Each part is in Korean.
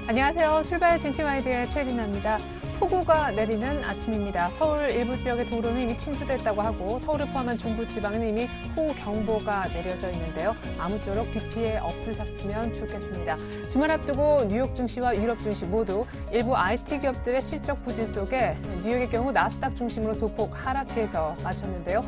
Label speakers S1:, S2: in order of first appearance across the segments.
S1: 안녕하세요. 출발 진심아이디어의 최리나입니다. 폭우가 내리는 아침입니다. 서울 일부 지역의 도로는 이미 침수됐다고 하고 서울을 포함한 중부지방은 이미 호우경보가 내려져 있는데요. 아무쪼록 비 피해 없으셨으면 좋겠습니다. 주말 앞두고 뉴욕 증시와 유럽 증시 모두 일부 IT 기업들의 실적 부진 속에 뉴욕의 경우 나스닥 중심으로 소폭 하락해서 마쳤는데요.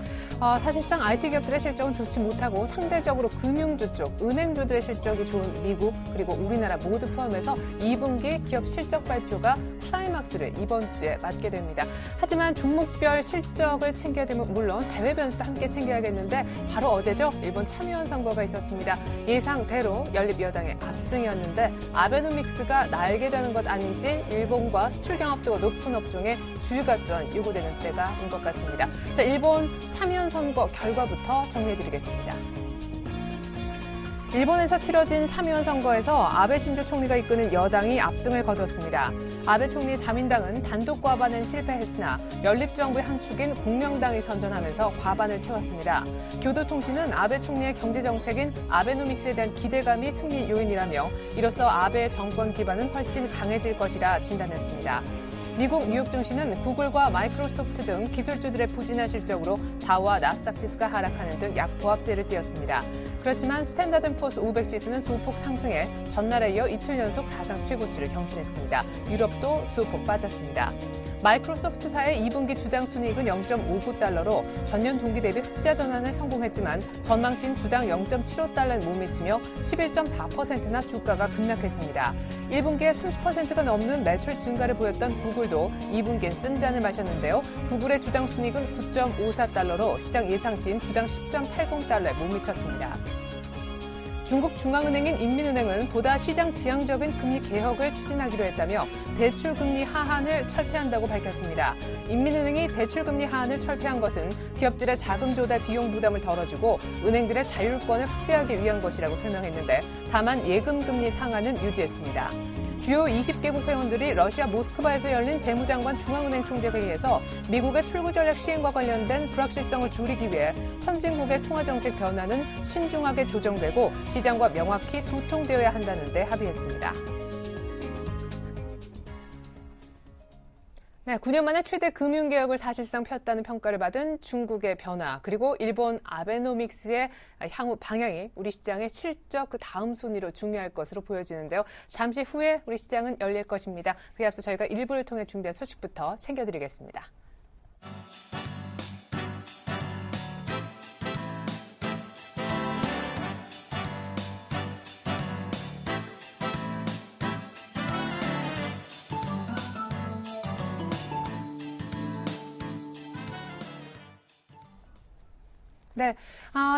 S1: 사실상 IT 기업들의 실적은 좋지 못하고 상대적으로 금융주 쪽, 은행주들의 실적이 좋은 미국 그리고 우리나라 모두 포함해서 2분기 기업 실적 발표가 클라이막스를 이번 주에 맞게 됩니다. 하지만 종목별 실적을 챙겨야 되면 물론 대외 변수도 함께 챙겨야겠는데 바로 어제죠. 일본 참의원 선거가 있었습니다. 예상대로 연립 여당의 압승이었는데 아베노믹스가 날게 되는 것 아닌지 일본과 수출 경합도가 높은 업종에 주유가 또한 요구되는 때가 온 것 같습니다. 자, 일본 참의원 선거 결과부터 정리해드리겠습니다. 일본에서 치러진 참의원 선거에서 아베 신조 총리가 이끄는 여당이 압승을 거뒀습니다. 아베 총리 자민당은 단독 과반은 실패했으나 연립정부의 한 축인 공명당이 선전하면서 과반을 채웠습니다. 교도통신은 아베 총리의 경제정책인 아베노믹스에 대한 기대감이 승리 요인이라며 이로써 아베의 정권 기반은 훨씬 강해질 것이라 진단했습니다. 미국 뉴욕 증시는 구글과 마이크로소프트 등 기술주들의 부진한 실적으로 다우와 나스닥 지수가 하락하는 등 약보합세를 띄었습니다. 그렇지만 스탠다드 포스 500 지수는 소폭 상승해 전날에 이어 이틀 연속 사상 최고치를 경신했습니다. 유럽도 소폭 빠졌습니다. 마이크로소프트사의 2분기 주당 순이익은 0.59달러로 전년 동기 대비 흑자 전환에 성공했지만 전망치인 주당 0.75달러에 못 미치며 11.4%나 주가가 급락했습니다. 1분기에 30%가 넘는 매출 증가를 보였던 구글도 2분기엔 쓴 잔을 마셨는데요. 구글의 주당 순이익은 9.54달러로 시장 예상치인 주당 10.80달러에 못 미쳤습니다. 중국 중앙은행인 인민은행은 보다 시장 지향적인 금리 개혁을 추진하기로 했다며 대출금리 하한을 철폐한다고 밝혔습니다. 인민은행이 대출금리 하한을 철폐한 것은 기업들의 자금 조달 비용 부담을 덜어주고 은행들의 자율권을 확대하기 위한 것이라고 설명했는데 다만 예금금리 상한은 유지했습니다. 주요 20개국 회원들이 러시아 모스크바에서 열린 재무장관 중앙은행 총재 회의에서 미국의 출구 전략 시행과 관련된 불확실성을 줄이기 위해 선진국의 통화정책 변화는 신중하게 조정되고 시장과 명확히 소통되어야 한다는 데 합의했습니다. 네, 9년 만에 최대 금융개혁을 사실상 폈다는 평가를 받은 중국의 변화, 그리고 일본 아베노믹스의 향후 방향이 우리 시장의 실적 그 다음 순위로 중요할 것으로 보여지는데요. 잠시 후에 우리 시장은 열릴 것입니다. 그에 앞서 저희가 일부를 통해 준비한 소식부터 챙겨드리겠습니다. 네,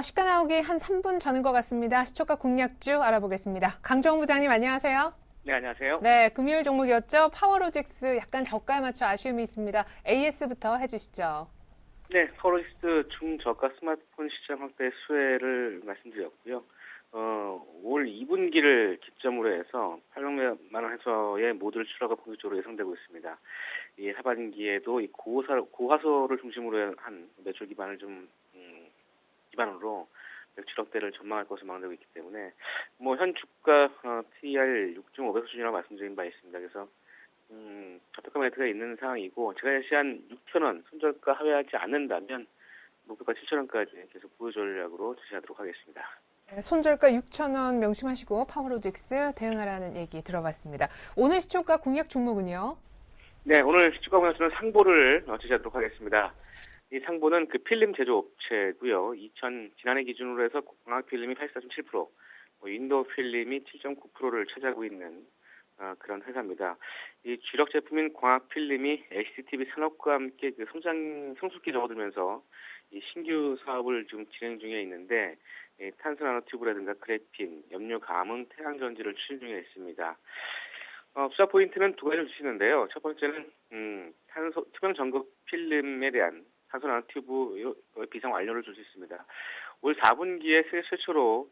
S1: 시가 나오기 한 3분 전인 것 같습니다. 시초가 공략주 알아보겠습니다. 강정호 부장님 안녕하세요.
S2: 네, 안녕하세요.
S1: 네, 금요일 종목이었죠. 파워로직스 약간 저가에 맞춰 아쉬움이 있습니다. AS부터 해주시죠.
S2: 네, 파워로직스 중저가 스마트폰 시장 확대 수혜를 말씀드렸고요. 올 2분기를 기점으로 해서 800만 원 해서의 모듈 출하가 본격적으로 예상되고 있습니다. 이 하반기에도 이 고화소를 중심으로 한 매출 기반으로 107억대를 전망할 것으로 예상되고 있기 때문에 현 주가 TR 6.5배 수준이라고 말씀드린 바 있습니다. 그래서 저평가 매트가 있는 상황이고 제가 제시한 6,000원 손절가 하회하지 않는다면 목표가 7,000원까지 계속 보유 전략으로 제시하도록 하겠습니다.
S1: 네, 손절가 6,000원 명심하시고 파워로직스 대응하라는 얘기 들어봤습니다. 오늘 시초가 공략 종목은요?
S2: 네, 오늘 시초가 공략주는 상보를 제시하도록 하겠습니다. 이 상보는 그 필름 제조업체고요. 지난해 기준으로 해서 광학 필름이 84.7%, 인도 필름이 7.9%를 차지하고 있는 그런 회사입니다. 이 주력 제품인 광학 필름이 HDTV 산업과 함께 그 성숙기 접어들면서 이 신규 사업을 지금 진행 중에 있는데 탄소 나노튜브라든가 그래핀, 염료 감응, 태양 전지를 추진 중에 있습니다. 투자 포인트는 두 가지를 주시는데요. 첫 번째는 투명 전극 필름에 대한 탄소 나노튜브 비상 완료를 줄 수 있습니다. 올 4분기에 세계 최초로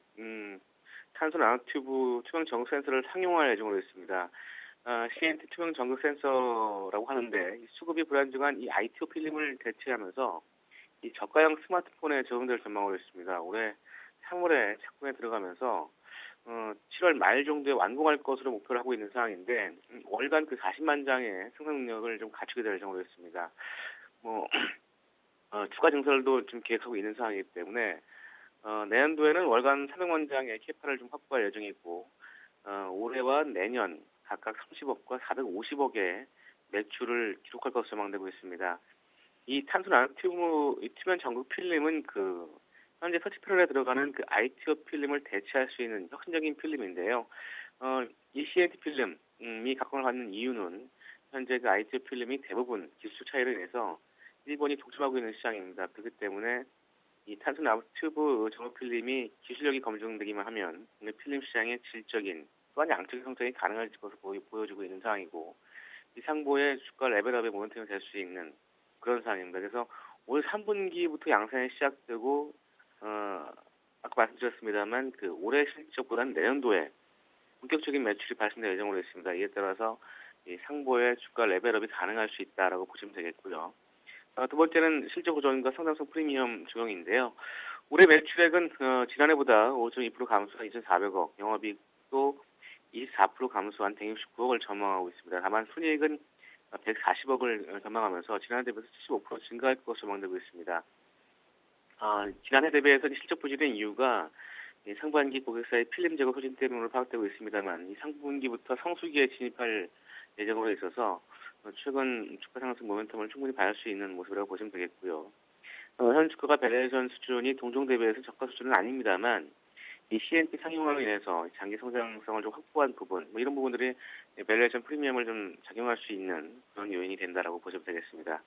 S2: 탄소 나노튜브 투명 전극 센서를 상용할 예정으로 있습니다. CNT 투명 전극 센서라고 하는데 수급이 불안정한 이 ITO 필름을 대체하면서 이 저가형 스마트폰의 적응될 전망으로 있습니다. 올해 3월에 착공에 들어가면서 7월 말 정도에 완공할 것으로 목표를 하고 있는 상황인데 월간 그 40만 장의 생산 능력을 좀 갖추게 될 예정으로 있습니다. 추가 증설도 좀 계획하고 있는 상황이기 때문에 내년도에는 월간 400만 장의 캐파를 좀 확보할 예정이고 올해와 내년 각각 30억과 450억의 매출을 기록할 것으로 전망되고 있습니다. 이 탄소 나노튜브 투명 전극 필름은 현재 터치 패널에 들어가는 ITO 필름을 대체할 수 있는 혁신적인 필름인데요. 이 CNT 필름이 각광을 받는 이유는 현재 ITO 필름이 대부분 기술 차이로 인해서 일본이 독점하고 있는 시장입니다. 그렇기 때문에 이 탄소 나노튜브 전극 필름이 기술력이 검증되기만 하면 필름 시장의 질적인 또한 양적인 성장이 가능할 것으로 보여지고 있는 상황이고 이 상보의 주가 레벨업의 모멘텀이 될 수 있는 그런 상황입니다. 그래서 올 3분기부터 양산이 시작되고 아까 말씀드렸습니다만 올해 실적보다는 내년도에 본격적인 매출이 발생될 예정으로 있습니다. 이에 따라서 이 상보의 주가 레벨업이 가능할 수 있다라고 보시면 되겠고요. 두 번째는 실적 호전과 성장성 프리미엄 조정인데요. 올해 매출액은 지난해보다 5.2% 감소한 2,400억, 영업이익도 24% 감소한 169억을 전망하고 있습니다. 다만 순이익은 140억을 전망하면서 지난해 대비해서 75% 증가할 것으로 전망되고 있습니다. 지난해 대비해서 실적 부진의 이유가 상반기 고객사의 필름 제거 소진 때문으로 파악되고 있습니다만 이 상분기부터 성수기에 진입할 예정으로 있어서 최근 주가 상승 모멘텀을 충분히 발휘할 수 있는 모습이라고 보시면 되겠고요. 현 주가가 밸류에이션 수준이 동종 대비해서 저가 수준은 아닙니다만 이 CNT 상용화로 인해서 장기 성장성을 좀 확보한 부분, 이런 부분들이 밸류에이션 프리미엄을 좀 작용할 수 있는 그런 요인이 된다라고 보시면 되겠습니다.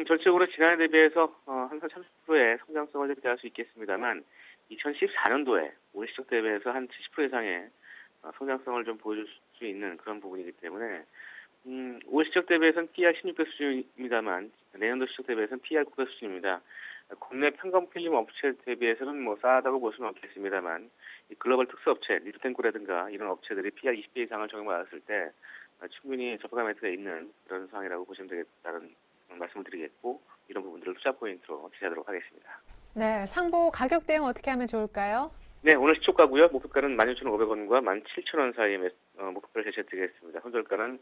S2: 전체적으로 지난해 대비해서 항상 30%의 성장성을 좀 기대할 수 있겠습니다만 2014년도에 올 실적 대비해서 한 70% 이상의 성장성을 좀 보여줄 수 있는 그런 부분이기 때문에 올 실적 대비해서는 PR 16배 수준입니다만 내년도 실적 대비해서는 PR 9배 수준입니다. 국내 편검 필름 업체 대비해서는 싸다고 볼 수는 없겠습니다만 이 글로벌 특수 업체, 리프텐코라든가 이런 업체들이 PR 20배 이상을 적용받았을 때 충분히 저가 매트가 있는 그런 상황이라고 보시면 되겠다는 말씀을 드리겠고 이런 부분들을 투자 포인트로 제시하도록 하겠습니다.
S1: 네, 상보 가격 대응 어떻게 하면 좋을까요?
S2: 네, 오늘 시초가고요. 목표가는 16,500원과 17,000원 사이에 목표가를 제시해드리겠습니다. 손절가는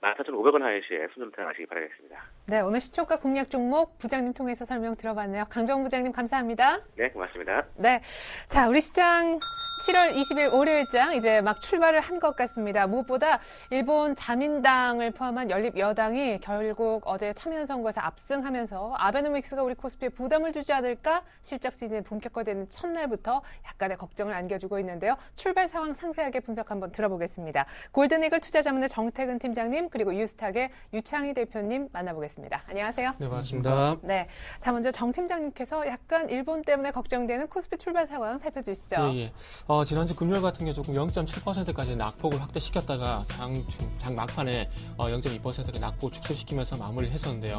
S2: 14,500원 하이시에 손절 대응하시기 바라겠습니다.
S1: 네, 오늘 시초가 공략 종목 부장님 통해서 설명 들어봤네요. 강정 부장님 감사합니다.
S2: 네, 고맙습니다.
S1: 네, 자 우리 시장 7월 20일 월요일장 이제 막 출발을 한 것 같습니다. 무엇보다 일본 자민당을 포함한 연립 여당이 결국 어제 참여연 선거에서 압승하면서 아베노믹스가 우리 코스피에 부담을 주지 않을까 실적 시즌이 본격화되는 첫날부터 약간의 걱정을 안겨주고 있는데요. 출발 상황 상세하게 분석 한번 들어보겠습니다. 골든이글 투자자문의 정태근 팀장님 그리고 유스탁의 유창희 대표님 만나보겠습니다. 안녕하세요.
S3: 네, 반갑습니다.
S1: 네, 자 먼저 정 팀장님께서 약간 일본 때문에 걱정되는 코스피 출발 상황 살펴주시죠.
S3: 예. 지난주 금요일 같은 경우 조금 0.7%까지 낙폭을 확대시켰다가 장 막판에 0.2%의 낙폭을 축소시키면서 마무리를 했었는데요.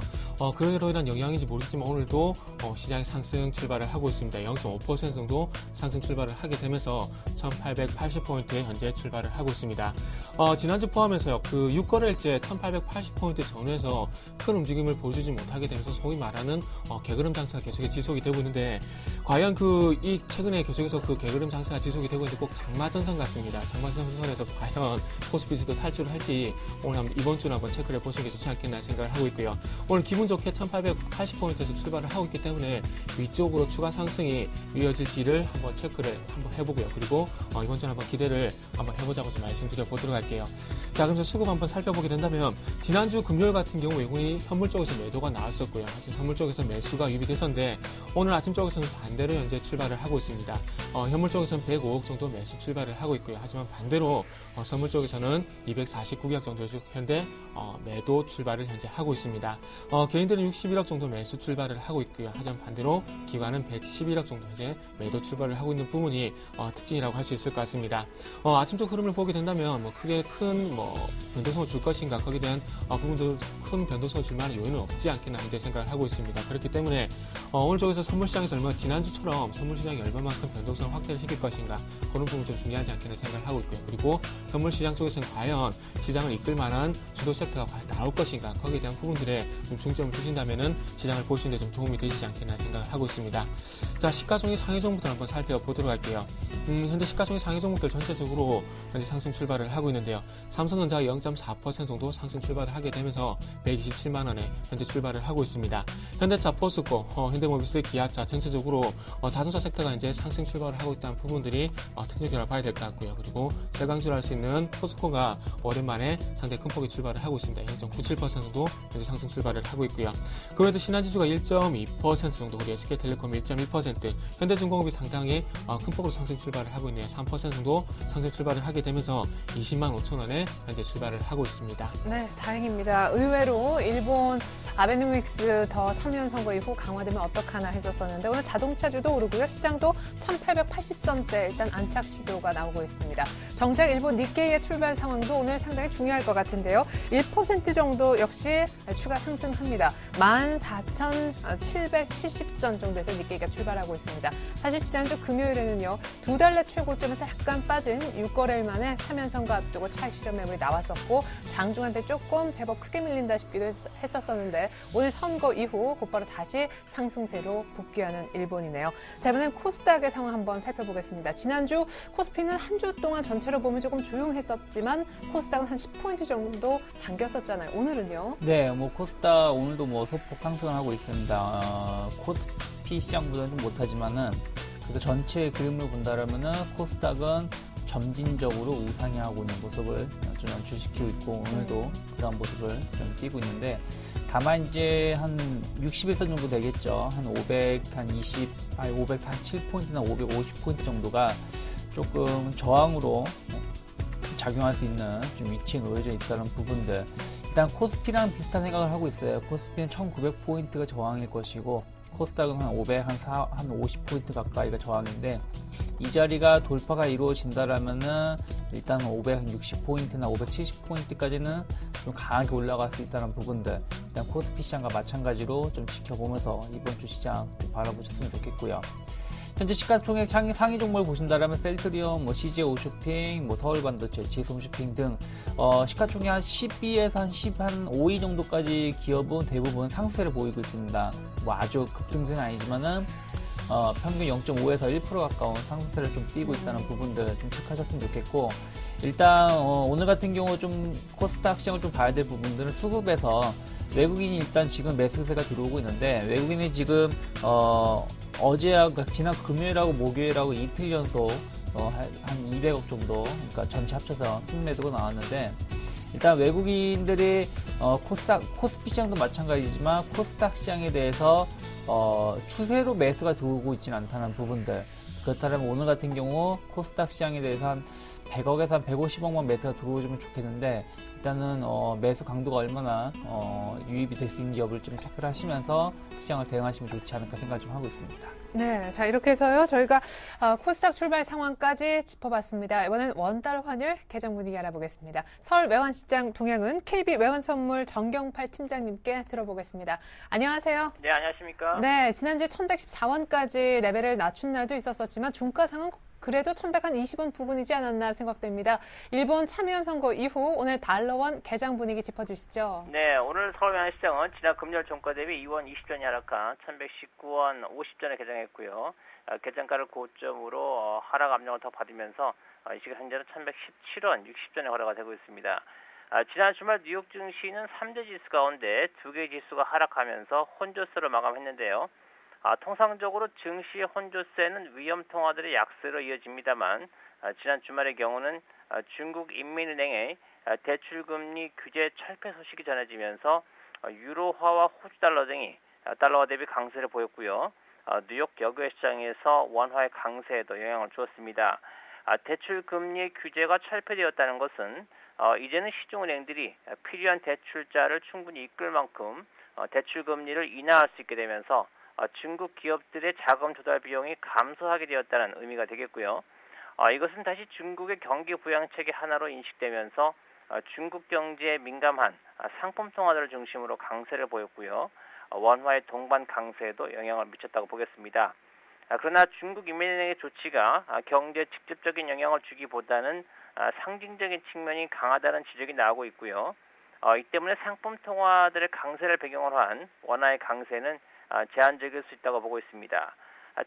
S3: 그로 인한 영향인지 모르겠지만 오늘도 시장이 상승 출발을 하고 있습니다. 0.5% 정도 상승 출발을 하게 되면서 1880포인트에 현재 출발을 하고 있습니다. 지난주 포함해서요. 그 6거래일째 1880포인트 전후에서 큰 움직임을 보여주지 못하게 되면서 소위 말하는 개그름 장세가 계속해서 지속이 되고 있는데 과연 이 최근에 계속해서 그 개그름 장세가 지속이 되고 있는데 꼭 장마전선 같습니다. 장마전선에서 과연 코스피지도 탈출을 할지 오늘 이번 주는 한번 체크를 해보시는 게 좋지 않겠나 생각을 하고 있고요. 오늘 기분 좋게 1880포인트에서 출발을 하고 있기 때문에 위쪽으로 추가 상승이 이어질지를 한번 체크를 한번 해보고요. 그리고 이번 주는 한번 기대를 한번 해보자고 좀 말씀드려보도록 할게요. 자, 그럼 수급 한번 살펴보게 된다면 지난주 금요일 같은 경우 외국인이 현물 쪽에서 매도가 나왔었고요. 사실 선물 쪽에서 매수가 유입이 됐었는데 오늘 아침 쪽에서는 반대로 현재 출발을 하고 있습니다. 현물 쪽에서는 105억 정도 매수 출발을 하고 있고요. 하지만 반대로 선물 쪽에서는 249억 정도 현재 매도 출발을 현재 하고 있습니다. 개인들은 61억 정도 매수 출발을 하고 있고요. 하지만 반대로 기관은 111억 정도 현재 매도 출발을 하고 있는 부분이 특징이라고 할 수 있을 것 같습니다. 아침적 흐름을 보게 된다면 크게 큰 변동성을 줄 것인가 거기에 대한 부분도 큰 변동성을 줄 만한 요인은 없지 않겠나 현재 생각을 하고 있습니다. 그렇기 때문에 오늘 쪽에서 선물 시장에서 지난주 지난주처럼 선물 시장이 얼마만큼 변동성을 확대를 시킬 것인가 그런 부분 좀 중요하지 않겠나 생각을 하고 있고요. 그리고 선물 시장 쪽에서는 과연 시장을 이끌 만한 주도 섹터가 과연 나올 것인가 거기에 대한 부분들에 좀 중점을 주신다면은 시장을 보시는 데 좀 도움이 되시지 않겠나 생각을 하고 있습니다. 자, 시가총액 상위 종목들 한번 살펴보도록 할게요. 현재 시가총액 상위 종목들 전체적으로 현재 상승 출발을 하고 있는데요. 삼성전자가 0.4% 정도 상승 출발을 하게 되면서 127만 원에 현재 출발을 하고 있습니다. 현대차, 포스코, 현대모비스, 기아차 전체적으로 자동차 섹터가 이제 상승 출발을 하고 있다는 부분들이 특징적으로 봐야 될 것 같고요. 그리고 최강주를 할 수 있는 포스코가 오랜만에 상당히 큰 폭의 출발을 하고 있습니다. 0.97%도 현재 상승 출발을 하고 있고요. 그 외에도 신한지수가 1.2% 정도, 우리 SK텔레콤 1.1%, 현대중공업이 상당히 큰 폭으로 상승 출발을 하고 있네요. 3% 정도 상승 출발을 하게 되면서 20만 5천 원에 현재 출발을 하고 있습니다.
S1: 네, 다행입니다. 의외로 일본 아베노믹스 더 참여연 선거 이후 강화되면 어떡하나 했었었는데 오늘 자동차주도 오르고요. 시장도 1880선대 일단 안착 시도가 나오고 있습니다. 정작 일본 니케이의 출발 상황도 오늘 상당히 중요할 것 같은데요. 1% 정도 역시 추가 상승합니다. 14,770선 정도에서 니케이가 출발하고 있습니다. 사실 지난주 금요일에는요. 두 달 내 최고점에서 약간 빠진 6거래일 만에 참여연 선거 앞두고 차익 실현 매물이 나왔었고 장중한테 조금 제법 크게 밀린다 싶기도 했었었는데 오늘 선거 이후 곧바로 다시 상승세로 복귀하는 일본이네요. 자, 이번엔 코스닥의 상황 한번 살펴보겠습니다. 지난주 코스피는 한 주 동안 전체로 보면 조금 조용했었지만 코스닥은 한 10포인트 정도 당겼었잖아요. 오늘은요?
S4: 네, 코스닥 오늘도 소폭 상승을 하고 있습니다. 코스피 시장보다는 좀 못하지만은 그래서 전체 그림을 본다라면은 코스닥은 점진적으로 우상향하고 있는 모습을 좀 연출시키고 있고 오늘도 그런 모습을 좀 띄고 있는데 다만 이제 한 61선 정도 되겠죠. 한 547포인트나 550포인트 정도가 조금 저항으로 작용할 수 있는 좀 위치에 놓여져 있다는 부분들. 일단 코스피랑 비슷한 생각을 하고 있어요. 코스피는 1900포인트가 저항일 것이고 코스닥은 한 50포인트 가까이가 저항인데 이 자리가 돌파가 이루어진다라면은 일단 560포인트나 570포인트까지는 좀 강하게 올라갈 수 있다는 부분들 일단 코스피 시장과 마찬가지로 좀 지켜보면서 이번 주 시장 바라보셨으면 좋겠고요. 현재 시가총액 상위 종목을 보신다라면 셀트리온, CJ 오쇼핑, 서울반도체, 지솜쇼핑 등 시가총액 한 12에서 한 5위 정도까지 기업은 대부분 상승세를 보이고 있습니다. 아주 급등세는 아니지만은 평균 0.5에서 1% 가까운 상승세를 좀 띄고 있다는 부분들 좀 체크하셨으면 좋겠고 일단 오늘 같은 경우 좀 코스닥 시장을 좀 봐야 될 부분들은 수급에서 외국인이 일단 지금 매수세가 들어오고 있는데 외국인이 지금 어제하고 지난 금요일하고 목요일하고 이틀 연속 한 200억 정도 그러니까 전체 합쳐서 순매도가 나왔는데 일단 외국인들이 코스피 시장도 마찬가지지만 코스닥 시장에 대해서 추세로 매수가 들어오고 있지는 않다는 부분들 그렇다면 오늘 같은 경우 코스닥 시장에 대해서 한 100억에서 한 150억만 매수가 들어오면 좋겠는데 일단은 매수 강도가 얼마나 유입이 될 수 있는지 여부를 좀 체크를 하시면서 시장을 대응하시면 좋지 않을까 생각 좀 하고 있습니다.
S1: 네, 자 이렇게 해서요 저희가 코스닥 출발 상황까지 짚어봤습니다. 이번엔 원달 환율 개정 분위기 알아보겠습니다. 서울 외환시장 동향은 KB 외환선물 정경팔 팀장님께 들어보겠습니다. 안녕하세요.
S5: 네, 안녕하십니까?
S1: 네, 지난주에 1114원까지 레벨을 낮춘 날도 있었었지만 종가 상황 그래도 1120원 부근이지 않았나 생각됩니다. 일본 참여연 선거 이후 오늘 달러원 개장 분위기 짚어주시죠.
S5: 네, 오늘 서울외환시장은 지난 금요일 종가 대비 2원 20전이 하락한 1119원 50전에 개장했고요. 개장가를 고점으로 하락 압력을 더 받으면서 이 시각 현재는 1117원 60전에 거래가 되고 있습니다. 지난 주말 뉴욕 증시는 3대 지수 가운데 2개 지수가 하락하면서 혼조세로 마감했는데요. 통상적으로 증시 혼조세는 위험 통화들의 약세로 이어집니다만 지난 주말의 경우는 중국 인민은행의 대출금리 규제 철폐 소식이 전해지면서 유로화와 호주 달러 등이 달러화 대비 강세를 보였고요. 뉴욕 여교회 시장에서 원화의 강세에도 영향을 주었습니다. 대출금리 규제가 철폐되었다는 것은 이제는 시중은행들이 필요한 대출자를 충분히 이끌 만큼 대출금리를 인하할 수 있게 되면서 중국 기업들의 자금 조달 비용이 감소하게 되었다는 의미가 되겠고요. 이것은 다시 중국의 경기 부양책의 하나로 인식되면서 중국 경제에 민감한 상품 통화들을 중심으로 강세를 보였고요. 원화의 동반 강세에도 영향을 미쳤다고 보겠습니다. 그러나 중국 인민은행의 조치가 경제에 직접적인 영향을 주기보다는 상징적인 측면이 강하다는 지적이 나오고 있고요. 이 때문에 상품 통화들의 강세를 배경으로 한 원화의 강세는 제한적일 수 있다고 보고 있습니다.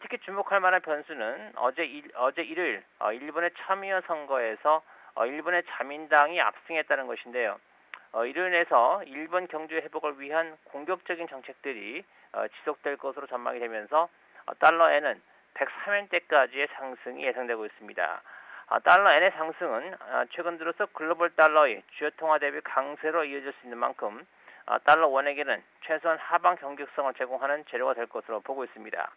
S5: 특히 주목할 만한 변수는 어제 일요일 일본의 참의원 선거에서 일본의 자민당이 압승했다는 것인데요. 이로 인해서 일본 경제 회복을 위한 공격적인 정책들이 지속될 것으로 전망이 되면서 달러엔은 103엔대까지의 상승이 예상되고 있습니다. 달러 엔의 상승은 최근 들어서 글로벌 달러의 주요 통화 대비 강세로 이어질 수 있는 만큼 달러 원에게는 최소한 하방 경직성을 제공하는 재료가 될 것으로 보고 있습니다.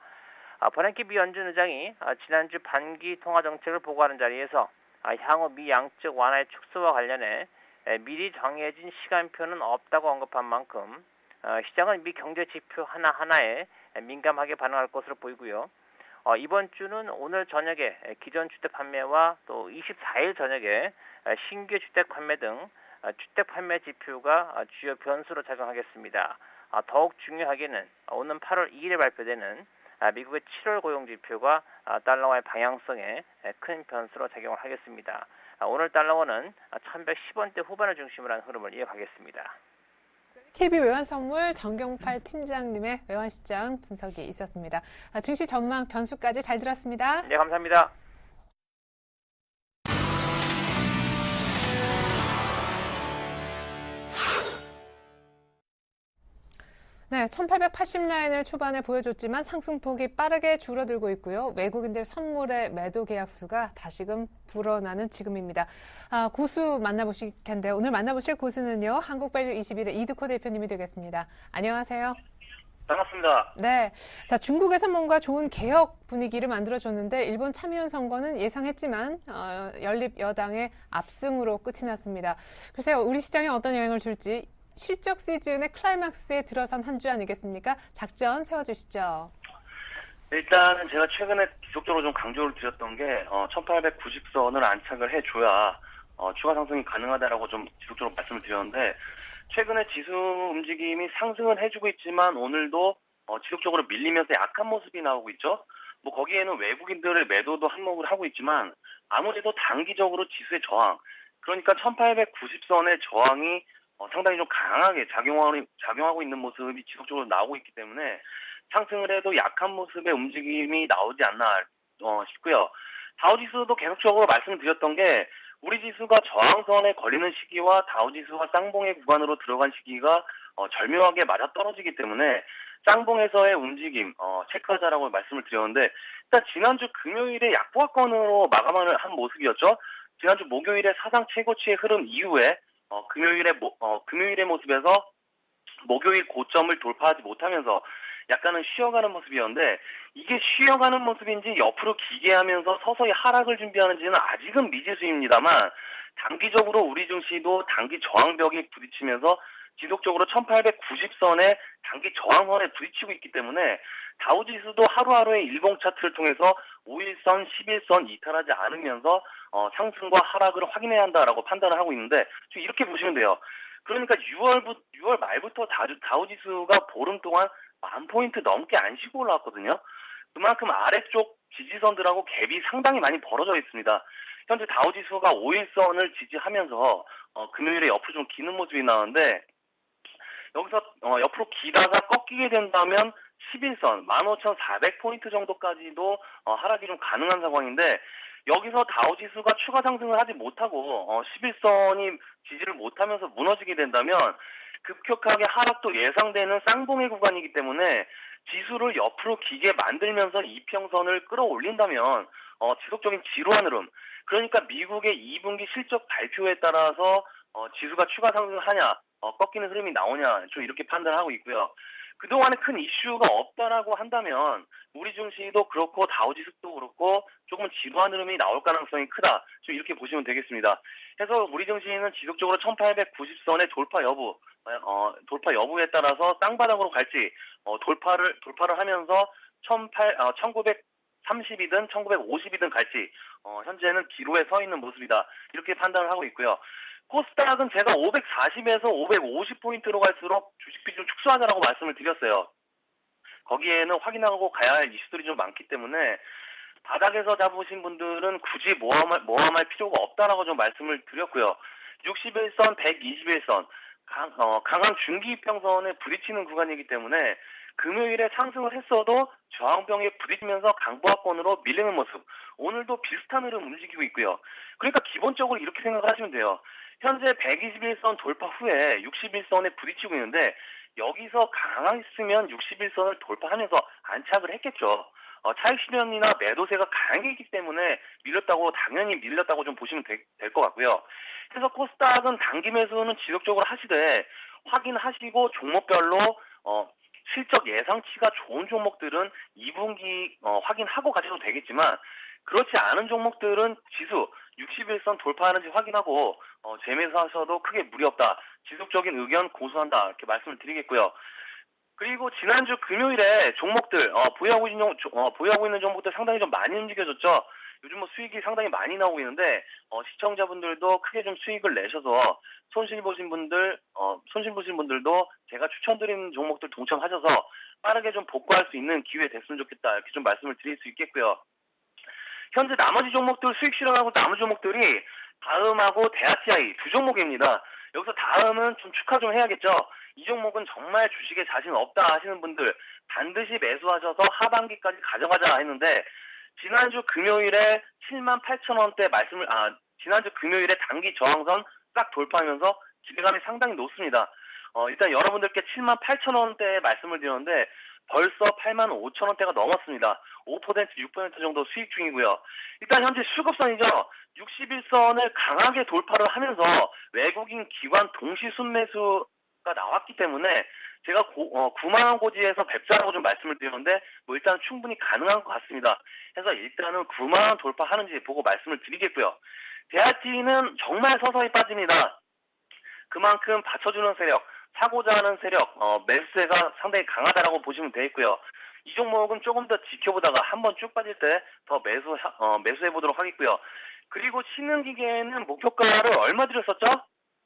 S5: 버냉키 미 연준 의장이 지난주 반기 통화 정책을 보고하는 자리에서 향후 미 양적 완화의 축소와 관련해 미리 정해진 시간표는 없다고 언급한 만큼 시장은 미 경제 지표 하나하나에 민감하게 반응할 것으로 보이고요. 이번 주는 오늘 저녁에 기존 주택 판매와 또 24일 저녁에 신규 주택 판매 등 주택 판매 지표가 주요 변수로 작용하겠습니다. 더욱 중요하게는 오는 8월 2일에 발표되는 미국의 7월 고용 지표가 달러와의 방향성에 큰 변수로 작용을 하겠습니다. 오늘 달러원은 1110원대 후반을 중심으로 한 흐름을 이어가겠습니다.
S1: KB 외환선물 정경팔 팀장님의 외환시장 분석이 있었습니다. 증시 전망 변수까지 잘 들었습니다.
S5: 네, 감사합니다.
S1: 네, 1880라인을 초반에 보여줬지만 상승폭이 빠르게 줄어들고 있고요. 외국인들 선물의 매도 계약수가 다시금 불어나는 지금입니다. 고수 만나보실 텐데 오늘 만나보실 고수는요. 한국밸류21의 이득호 대표님이 되겠습니다. 안녕하세요.
S6: 반갑습니다.
S1: 네, 자 중국에서 뭔가 좋은 개혁 분위기를 만들어줬는데 일본 참의원 선거는 예상했지만 연립 여당의 압승으로 끝이 났습니다. 글쎄요, 우리 시장에 어떤 영향을 줄지 실적 시즌의 클라이막스에 들어선 한 주 아니겠습니까? 작전 세워주시죠.
S6: 일단은 제가 최근에 지속적으로 좀 강조를 드렸던 게 1890선을 안착을 해줘야 추가 상승이 가능하다라고 좀 지속적으로 말씀을 드렸는데 최근에 지수 움직임이 상승을 해주고 있지만 오늘도 지속적으로 밀리면서 약한 모습이 나오고 있죠. 뭐 거기에는 외국인들의 매도도 한몫을 하고 있지만 아무래도 단기적으로 지수의 저항, 그러니까 1890선의 저항이 상당히 좀 강하게 작용하고 있는 모습이 지속적으로 나오고 있기 때문에 상승을 해도 약한 모습의 움직임이 나오지 않나 싶고요. 다우지수도 계속적으로 말씀드렸던 게 우리 지수가 저항선에 걸리는 시기와 다우지수가 쌍봉의 구간으로 들어간 시기가 절묘하게 맞아떨어지기 때문에 쌍봉에서의 움직임 체크하자라고 말씀을 드렸는데 일단 지난주 금요일에 약보합권으로 마감을 한 모습이었죠. 지난주 목요일에 사상 최고치의 흐름 이후에 금요일의 모습에서 목요일 고점을 돌파하지 못하면서 약간은 쉬어가는 모습이었는데 이게 쉬어가는 모습인지 옆으로 기계하면서 서서히 하락을 준비하는지는 아직은 미지수입니다만 단기적으로 우리 증시도 단기 저항벽에 부딪히면서 지속적으로 1890선의 단기 저항선에 부딪히고 있기 때문에 다우지수도 하루하루의 일봉 차트를 통해서 5일선, 11선 이탈하지 않으면서 상승과 하락을 확인해야 한다라고 판단을 하고 있는데 좀 이렇게 보시면 돼요. 그러니까 6월 말부터 다우지수가 보름 동안 10,000포인트 넘게 안 쉬고 올라왔거든요. 그만큼 아래쪽 지지선들하고 갭이 상당히 많이 벌어져 있습니다. 현재 다우지수가 5일선을 지지하면서 금요일에 옆으로 좀 기는 모습이 나오는데 여기서 옆으로 기다가 꺾이게 된다면 11선 15,400포인트 정도까지도 하락이 좀 가능한 상황인데 여기서 다우지수가 추가 상승을 하지 못하고 11선이 지지를 못하면서 무너지게 된다면 급격하게 하락도 예상되는 쌍봉의 구간이기 때문에 지수를 옆으로 기게 만들면서 이평선을 끌어올린다면 지속적인 지루한 흐름, 그러니까 미국의 2분기 실적 발표에 따라서 지수가 추가 상승하냐 꺾이는 흐름이 나오냐 좀 이렇게 판단하고 있고요. 그동안에 큰 이슈가 없다라고 한다면 우리 증시도 그렇고 다우지수도 그렇고 조금 지루한 흐름이 나올 가능성이 크다. 좀 이렇게 보시면 되겠습니다. 그래서 우리 증시는 지속적으로 1890선의 돌파 여부에 따라서 쌍바닥으로 갈지 돌파를 하면서 1930이든 1950이든 갈지 현재는 기로에 서 있는 모습이다. 이렇게 판단을 하고 있고요. 코스닥은 제가 540에서 550포인트로 갈수록 주식 비중 축소하자라고 말씀을 드렸어요. 거기에는 확인하고 가야 할 이슈들이 좀 많기 때문에 바닥에서 잡으신 분들은 굳이 모함할 필요가 없다라고 좀 말씀을 드렸고요. 61선, 121선, 강한 중기이평선에 부딪히는 구간이기 때문에 금요일에 상승을 했어도 저항병에 부딪히면서 강보합권으로 밀리는 모습, 오늘도 비슷한 흐름 움직이고 있고요. 그러니까 기본적으로 이렇게 생각을 하시면 돼요. 현재 121선 돌파 후에 61선에 부딪히고 있는데 여기서 강했으면 61선을 돌파하면서 안착을 했겠죠. 차익 실현이나 매도세가 강했기 때문에 당연히 밀렸다고 좀 보시면 될 것 같고요. 그래서 코스닥은 단기 매수는 지속적으로 하시되 확인하시고 종목별로 실적 예상치가 좋은 종목들은 2분기 확인하고 가셔도 되겠지만 그렇지 않은 종목들은 지수 61선 돌파하는지 확인하고 재매수하셔도 크게 무리 없다. 지속적인 의견 고수한다. 이렇게 말씀을 드리겠고요. 그리고 지난주 금요일에 종목들 보유하고 있는 종목들 상당히 좀 많이 움직여졌죠. 요즘 수익이 상당히 많이 나오고 있는데 시청자분들도 크게 좀 수익을 내셔서 손실 보신 분들도 제가 추천드리는 종목들 동참하셔서 빠르게 좀 복구할 수 있는 기회 됐으면 좋겠다. 이렇게 좀 말씀을 드릴 수 있겠고요. 현재 나머지 종목들 수익 실현하고 남은 종목들이 다음하고 대하TI 두 종목입니다. 여기서 다음은 좀 축하 좀 해야겠죠. 이 종목은 정말 주식에 자신 없다 하시는 분들 반드시 매수하셔서 하반기까지 가져가자 했는데 지난주 금요일에 78,000원대 지난주 금요일에 단기 저항선 딱 돌파하면서 기대감이 상당히 높습니다. 일단 여러분들께 78,000원대 말씀을 드렸는데 벌써 85,000원대가 넘었습니다. 5%, 6% 정도 수익 중이고요. 일단 현재 수급선이죠. 61선을 강하게 돌파를 하면서 외국인 기관 동시 순매수가 나왔기 때문에 제가 9만원 고지에서 뵙자라고 좀 말씀을 드렸는데 일단 충분히 가능한 것 같습니다. 그래서 일단은 9만원 돌파하는지 보고 말씀을 드리겠고요. 대하T는 정말 서서히 빠집니다. 그만큼 받쳐주는 세력, 사고자 하는 세력, 매수세가 상당히 강하다라고 보시면 되겠고요. 이 종목은 조금 더 지켜보다가 한번 쭉 빠질 때 더 매수해보도록 하겠고요. 그리고 신흥기계는 목표가를 얼마 드렸었죠?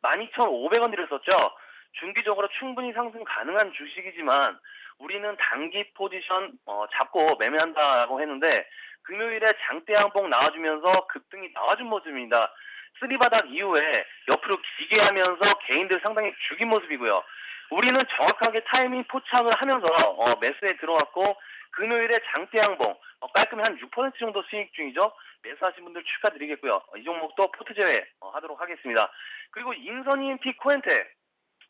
S6: 12,500원 드렸었죠? 중기적으로 충분히 상승 가능한 주식이지만 우리는 단기 포지션 잡고 매매한다라고 했는데 금요일에 장대 양봉 나와주면서 급등이 나와준 모습입니다. 쓰리바닥 이후에 옆으로 기게 하면서 개인들 상당히 죽인 모습이고요. 우리는 정확하게 타이밍 포착을 하면서 매수에 들어왔고 금요일에 장대 양봉 깔끔히 한 6% 정도 수익 중이죠. 매수하신 분들 축하드리겠고요. 이 종목도 포트 제외 하도록 하겠습니다. 그리고 인선EMP 코엔텍,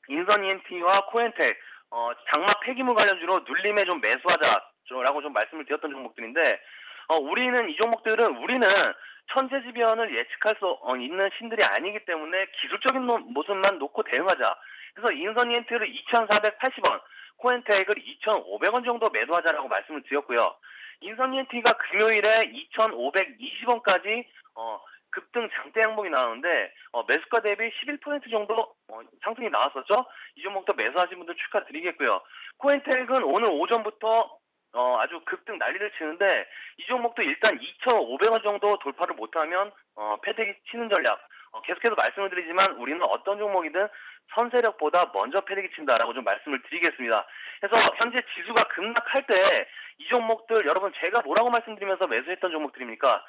S6: 인선EMP와 코엔텍 장막 폐기물 관련주로 눌림에 좀 매수하자라고 좀 말씀을 드렸던 종목들인데 우리는 이 종목들은 천재지변을 예측할 수 있는 신들이 아니기 때문에 기술적인 모습만 놓고 대응하자. 그래서 인선EMP를 2,480원, 코엔텍을 2,500원 정도 매도하자라고 말씀을 드렸고요. 인선EMP가 금요일에 2,520원까지 급등 장대 양봉이 나오는데 매수가 대비 11% 정도 상승이 나왔었죠. 이 종목도 매수하신 분들 축하드리겠고요. 코엔텍은 오늘 오전부터 아주 급등 난리를 치는데 이 종목도 일단 2,500원 정도 돌파를 못하면 패대기 치는 전략 계속해서 말씀을 드리지만 우리는 어떤 종목이든 선세력보다 먼저 패대기 친다라고 좀 말씀을 드리겠습니다. 그래서 현재 지수가 급락할 때 이 종목들 여러분 제가 뭐라고 말씀드리면서 매수했던 종목들입니까?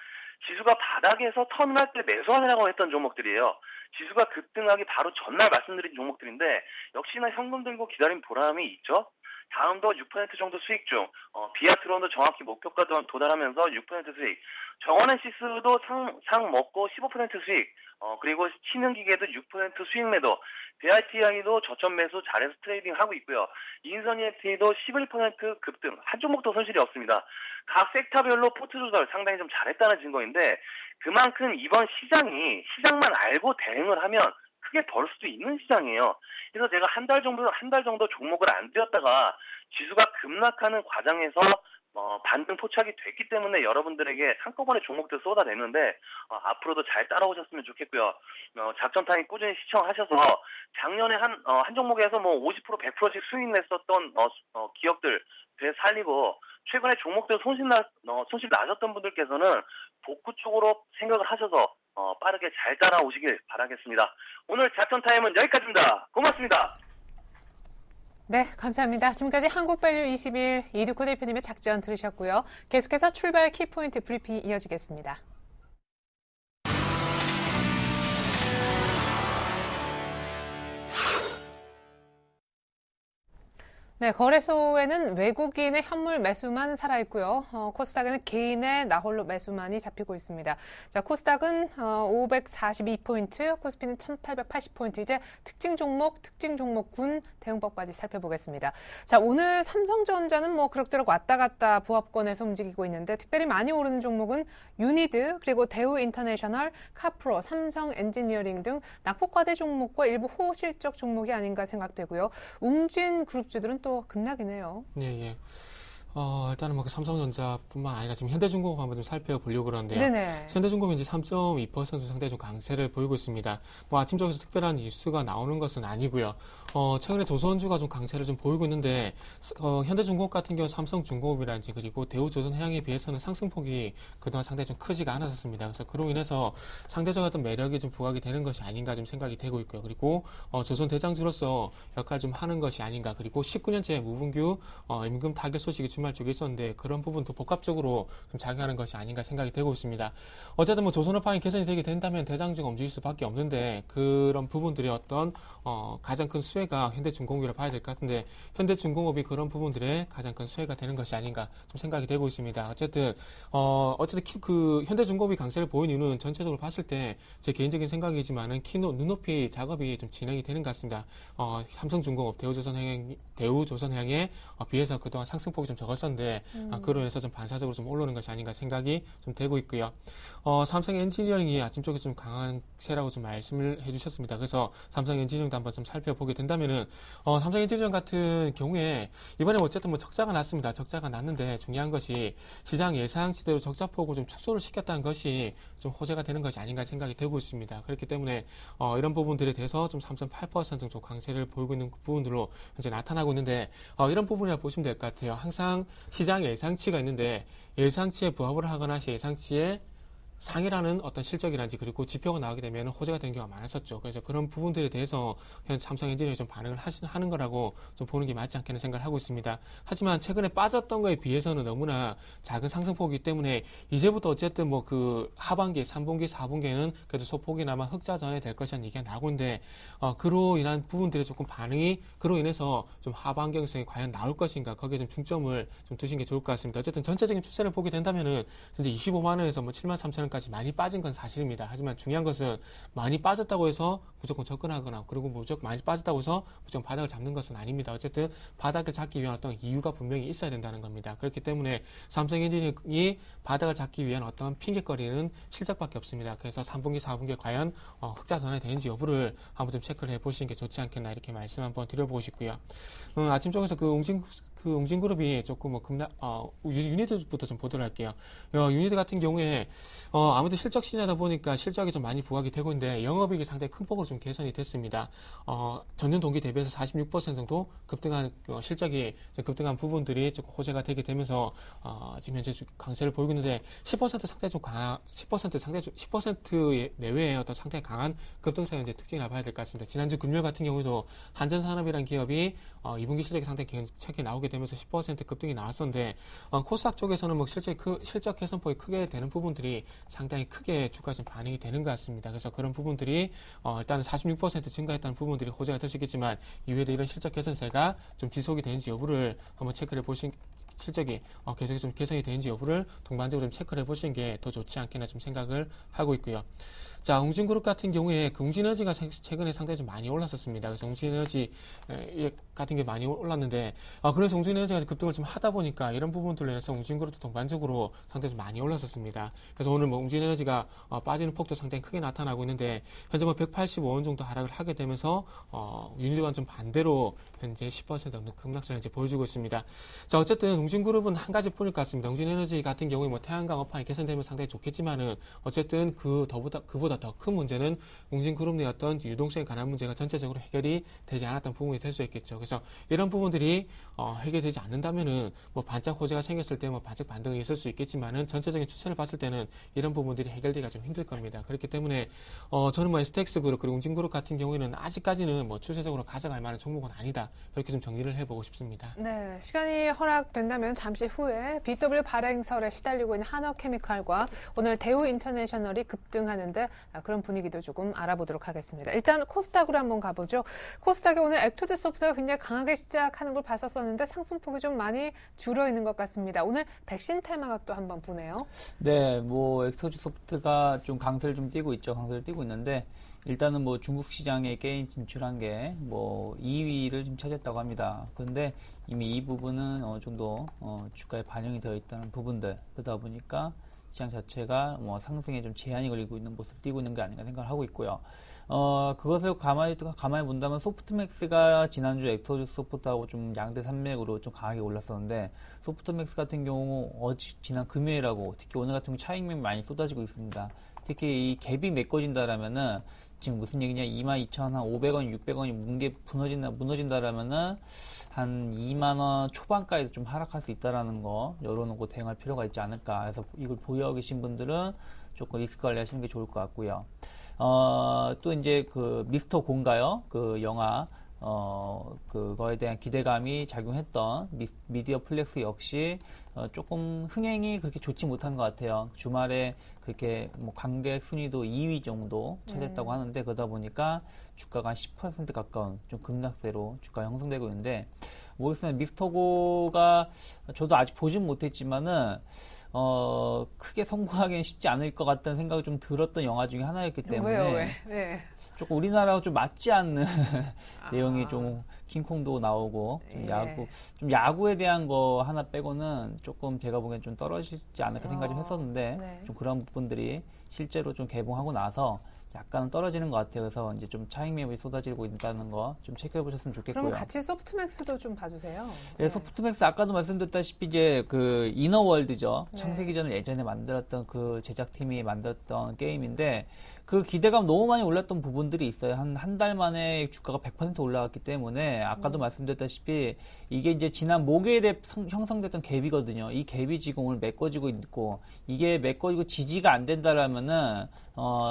S6: 지수가 바닥에서 턴할 때 매수하라고 했던 종목들이에요. 지수가 급등하기 바로 전날 말씀드린 종목들인데 역시나 현금 들고 기다린 보람이 있죠. 다음도 6% 정도 수익 중, 비아트론도 정확히 목표가 도달하면서 6% 수익, 정원앤시스도 상 먹고 15% 수익, 그리고 신흥기계도 6% 수익 매도, 대하TI도 저점 매수 잘해서 트레이딩 하고 있고요. 인선EMP도 11% 급등, 한 종목도 손실이 없습니다. 각 섹터별로 포트 조절 상당히 좀 잘했다는 증거인데 그만큼 이번 시장만 알고 대응을 하면 크게 벌 수도 있는 시장이에요. 그래서 제가 한 달 정도 종목을 안 들였다가 지수가 급락하는 과정에서 반등 포착이 됐기 때문에 여러분들에게 한꺼번에 종목들 쏟아냈는데 앞으로도 잘 따라오셨으면 좋겠고요. 작전 타임 꾸준히 시청하셔서 작년에 한 종목에서 50% 100%씩 수익 냈었던 기업들 되살리고 최근에 종목들 손실 나셨던 분들께서는 복구 쪽으로 생각을 하셔서 빠르게 잘 따라오시길 바라겠습니다. 오늘 작전 타임은 여기까지입니다. 고맙습니다.
S1: 네, 감사합니다. 지금까지 한국밸류 21 이두코 대표님의 작전 들으셨고요. 계속해서 출발 키포인트 브리핑이 이어지겠습니다. 네, 거래소에는 외국인의 현물 매수만 살아있고요. 코스닥에는 개인의 나홀로 매수만이 잡히고 있습니다. 자, 코스닥은 542포인트, 코스피는 1880포인트. 이제 특징 종목군 대응법까지 살펴보겠습니다. 자, 오늘 삼성전자는 뭐 그럭저럭 왔다 갔다 보합권에서 움직이고 있는데 특별히 많이 오르는 종목은 유니드, 그리고 대우인터내셔널, 카프로, 삼성엔지니어링 등 낙폭과대 종목과 일부 호실적 종목이 아닌가 생각되고요. 웅진 그룹주들은 또 급락이네요.
S3: 예. 일단은 뭐 그 삼성전자뿐만 아니라 지금 현대중공업 한번 좀 살펴보려고 그러는데요.
S1: 네네.
S3: 현대중공업이 이제 3.2% 상당히 좀 강세를 보이고 있습니다. 뭐 아침 쪽에서 특별한 뉴스가 나오는 것은 아니고요. 최근에 조선주가 좀 강세를 좀 보이고 있는데, 현대중공업 같은 경우 삼성중공업이라든지 그리고 대우조선해양에 비해서는 상승폭이 그동안 상당히 좀 크지가 않았었습니다. 그래서 그로 인해서 상대적 어떤 매력이 좀 부각이 되는 것이 아닌가 좀 생각이 되고 있고요. 그리고 조선 대장주로서 역할을 좀 하는 것이 아닌가. 그리고 19년째 무분규 임금 타결 소식이 주말 쪽에 있었는데 그런 부분도 복합적으로 좀 작용하는 것이 아닌가 생각이 되고 있습니다. 어쨌든 뭐 조선업황이 개선이 되게 된다면 대장주가 움직일 수밖에 없는데 그런 부분들이 어떤 가장 큰 수혜가 현대중공업이라 봐야 될 것 같은데 현대중공업이 그런 부분들의 가장 큰 수혜가 되는 것이 아닌가 좀 생각이 되고 있습니다. 어쨌든 그 현대중공업이 강세를 보인 이유는 전체적으로 봤을 때 제 개인적인 생각이지만은 눈높이 작업이 좀 진행이 되는 것 같습니다. 삼성중공업, 대우조선해양에 비해서 그동안 상승폭이 좀 적었었는데 그로 인해서 좀 반사적으로 좀 올라오는 것이 아닌가 생각이 좀 되고 있고요. 삼성엔지니어링이 아침 쪽에 좀 강한 세라고 좀 말씀을 해주셨습니다. 그래서 삼성엔지니어링도 한번 좀 살펴보게 된다면은 삼성엔지니어링 같은 경우에 이번에 어쨌든 뭐 적자가 났습니다. 적자가 났는데 중요한 것이 시장 예상치대로 적자폭을 좀 축소를 시켰다는 것이 좀 호재가 되는 것이 아닌가 생각이 되고 있습니다. 그렇기 때문에 이런 부분들에 대해서 좀 3.8% 정도 강세를 보이고 있는 부분들로 현재 나타나고 있는데 이런 부분이라 보시면 될 것 같아요. 항상 시장 예상치가 있는데 예상치에 부합을 하거나 예상치에 상이라는 어떤 실적이라든지 그리고 지표가 나오게 되면 호재가 되는 경우가 많았었죠. 그래서 그런 부분들에 대해서 현 삼성엔지니어링이 좀 반응을 하는 거라고 좀 보는 게 맞지 않겠나 생각을 하고 있습니다. 하지만 최근에 빠졌던 거에 비해서는 너무나 작은 상승폭이기 때문에 이제부터 어쨌든 뭐 그 하반기, 3분기, 4분기에는 그래도 소폭이나마 흑자 전에 될 것이라는 얘기가 나오고 있는데 그로 인한 부분들이 조금 반응이 그로 인해서 좀 하반기 경쟁이 과연 나올 것인가 거기에 좀 중점을 좀 두신 게 좋을 것 같습니다. 어쨌든 전체적인 추세를 보게 된다면은 이제 25만 원에서 뭐 7만 3천 까지 많이 빠진 건 사실입니다. 하지만 중요한 것은 많이 빠졌다고 해서 무조건 접근하거나 그리고 무조건 많이 빠졌다고 해서 무조건 바닥을 잡는 것은 아닙니다. 어쨌든 바닥을 잡기 위한 어떤 이유가 분명히 있어야 된다는 겁니다. 그렇기 때문에 삼성엔지니어링이 바닥을 잡기 위한 어떤 핑계거리는 실적밖에 없습니다. 그래서 3분기, 4분기에 과연 흑자 전환이 되는지 여부를 한번 좀 체크를 해보시는 게 좋지 않겠나 이렇게 말씀 한번 드려보고 싶고요. 아침 쪽에서 그 웅진그룹이 조금 뭐 유니드부터 좀 보도록 할게요. 유니드 같은 경우에 아무래도 실적 시즌이다 보니까 실적이 좀 많이 부각이 되고 있는데 영업이익이 상당히 큰 폭으로 좀 개선이 됐습니다. 전년 동기 대비해서 46% 정도 급등한 실적이 급등한 부분들이 조금 호재가 되게 되면서 지금 현재 강세를 보이고 있는데 10% 상당히 좀 10% 내외의 어떤 상당히 강한 급등세가 이제 특징이라 봐야 될 것 같습니다. 지난주 금요일 같은 경우에도 한전산업이라는 기업이 2분기 실적이 상당히 최근에 나오게 되면서 10% 급등이 나왔었는데 코스닥 쪽에서는 뭐 실적 개선폭이 크게 되는 부분들이 상당히 크게 주가 좀 반응이 되는 것 같습니다. 그래서 그런 부분들이 일단은 46% 증가했다는 부분들이 호재가 될 수 있겠지만 이후에도 이런 실적 개선세가 좀 지속이 되는지 여부를 한번 체크를 보신 실적이 계속해서 좀 개선이 되는지 여부를 동반적으로 좀 체크를 해보시는 게 더 좋지 않겠나 좀 생각을 하고 있고요. 자, 웅진그룹 같은 경우에 그 웅진에너지가 최근에 상당히 좀 많이 올랐었습니다. 그래서 웅진에너지 같은 게 많이 올랐는데 그래서 웅진에너지가 급등을 좀 하다 보니까 이런 부분들로 인해서 웅진그룹도 동반적으로 상당히 좀 많이 올랐었습니다. 그래서 오늘 뭐 웅진에너지가 빠지는 폭도 상당히 크게 나타나고 있는데 현재 뭐 185원 정도 하락을 하게 되면서 유니드와는 좀 반대로 현재 10% 넘는 급락세를 이제 보여주고 있습니다. 자, 어쨌든 웅진그룹은 한 가지 포인트 같습니다. 웅진에너지 같은 경우에 뭐 태양광 업황이 개선되면 상당히 좋겠지만은 어쨌든 그보다 그것보다 더 큰 문제는 웅진그룹 내 어떤 유동성에 관한 문제가 전체적으로 해결이 되지 않았던 부분이 될 수 있겠죠. 그래서 이런 부분들이 해결되지 않는다면은 뭐 반짝 호재가 생겼을 때 뭐 반짝 반등이 있을 수 있겠지만은 전체적인 추세를 봤을 때는 이런 부분들이 해결되기가 좀 힘들 겁니다. 그렇기 때문에 저는 뭐 STX그룹 그리고 웅진그룹 같은 경우에는 아직까지는 뭐 추세적으로 가져갈 만한 종목은 아니다. 그렇게 좀 정리를 해보고 싶습니다.
S1: 네, 시간이 허락된다면 잠시 후에 BW 발행설에 시달리고 있는 한화케미칼과 오늘 대우인터내셔널이 급등하는데 그런 분위기도 조금 알아보도록 하겠습니다. 일단 코스닥으로 한번 가보죠. 코스닥이 오늘 액토드소프트가 굉장히 강하게 시작하는 걸 봤었는데 상승폭이 좀 많이 줄어 있는 것 같습니다. 오늘 백신 테마가 또 한번 부네요.
S4: 네, 뭐 액토드소프트가 좀 강세를 좀 띄고 있죠. 강세를 띄고 있는데 일단은 뭐 중국 시장에 게임 진출한 게 뭐 2위를 좀 차지했다고 합니다. 그런데 이미 이 부분은 어느 정도 주가에 반영이 되어 있다는 부분들, 그러다 보니까 시장 자체가 뭐 상승에 좀 제한이 걸리고 있는 모습을 띄고 있는 게 아닌가 생각을 하고 있고요. 그것을 가만히 본다면 소프트맥스가 지난주 액토드소프트하고 좀 양대 산맥으로 좀 강하게 올랐었는데, 소프트맥스 같은 경우 지난 금요일하고 특히 오늘 같은 경우 차익률이 많이 쏟아지고 있습니다. 특히 이 갭이 메꿔진다라면은 지금 무슨 얘기냐, 22,500원, 600원이 무너진다라면은 한 2만원 초반까지도 좀 하락할 수 있다라는 거 열어놓고 대응할 필요가 있지 않을까. 그래서 이걸 보유하고 계신 분들은 조금 리스크 관리하시는 게 좋을 것 같고요. 또 이제 그 미스터 공가요? 그 영화, 그거에 대한 기대감이 작용했던 미디어 플렉스 역시 조금 흥행이 그렇게 좋지 못한 것 같아요. 주말에 그렇게 뭐 관객 순위도 2위 정도 차지했다고 하는데, 그러다 보니까 주가가 한 10% 가까운 좀 급락세로 주가가 형성되고 있는데, 모르겠습니다. 미스터고가 저도 아직 보진 못했지만은 크게 성공하기는 쉽지 않을 것 같다는 생각이 좀 들었던 영화 중에 하나였기 때문에
S1: 왜요? 네.
S4: 조금 우리나라하고 좀 맞지 않는 내용이 좀 킹콩도 나오고 좀 야구에 대한 거 하나 빼고는 조금 제가 보기엔 좀 떨어지지 않을까 생각이 좀 했었는데
S1: 네.
S4: 좀 그런 부분들이 실제로 좀 개봉하고 나서 약간은 떨어지는 것 같아요. 그래서 이제 좀 차익 매물이 쏟아지고 있다는 거 좀 체크해 보셨으면 좋겠고요.
S1: 그럼 같이 소프트맥스도 좀 봐주세요.
S4: 네, 소프트맥스 아까도 말씀드렸다시피 이제 그 이너월드죠.
S1: 네.
S4: 창세기 전에 예전에 만들었던 그 제작팀이 만들었던 게임인데, 그 기대감 너무 많이 올랐던 부분들이 있어요. 한 달 만에 주가가 100% 올라갔기 때문에 아까도 말씀드렸다시피 이게 이제 지난 목요일에 형성됐던 갭이거든요. 이 갭이 지금 오늘 메꿔지고 있고, 이게 메꿔지고 지지가 안 된다라면은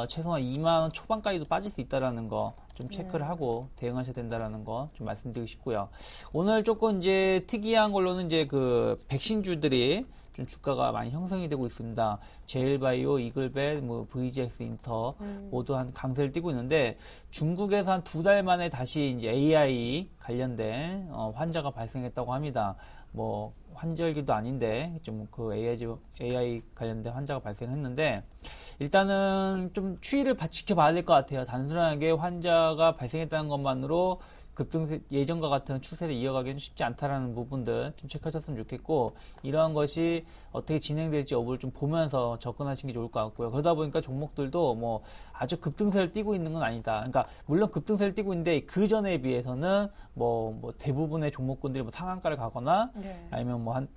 S4: 최소한 2만 원 초반까지도 빠질 수 있다라는 거 좀 체크를 하고 대응하셔야 된다라는 거 좀 말씀드리고 싶고요. 오늘 조금 이제 특이한 걸로는 이제 그 백신주들이 좀 주가가 많이 형성이 되고 있습니다. 제일바이오, 이글벳, 뭐 VGX 인터 모두 한 강세를 띠고 있는데, 중국에서 한 2달 만에 다시 이제 AI 관련된 환자가 발생했다고 합니다. 뭐 환절기도 아닌데 좀 그 AI 관련된 환자가 발생했는데, 일단은 좀 추이를 지켜봐야 될 것 같아요. 단순하게 환자가 발생했다는 것만으로 급등세 예전과 같은 추세를 이어가기는 쉽지 않다라는 부분들 좀 체크하셨으면 좋겠고, 이러한 것이 어떻게 진행될지 여부를 좀 보면서 접근하시는 게 좋을 것 같고요. 그러다 보니까 종목들도 뭐 아주 급등세를 띠고 있는 건 아니다. 그러니까 물론 급등세를 띠고 있는데 그 전에 비해서는 뭐 대부분의 종목군들이 뭐 상한가를 가거나 아니면 뭐 한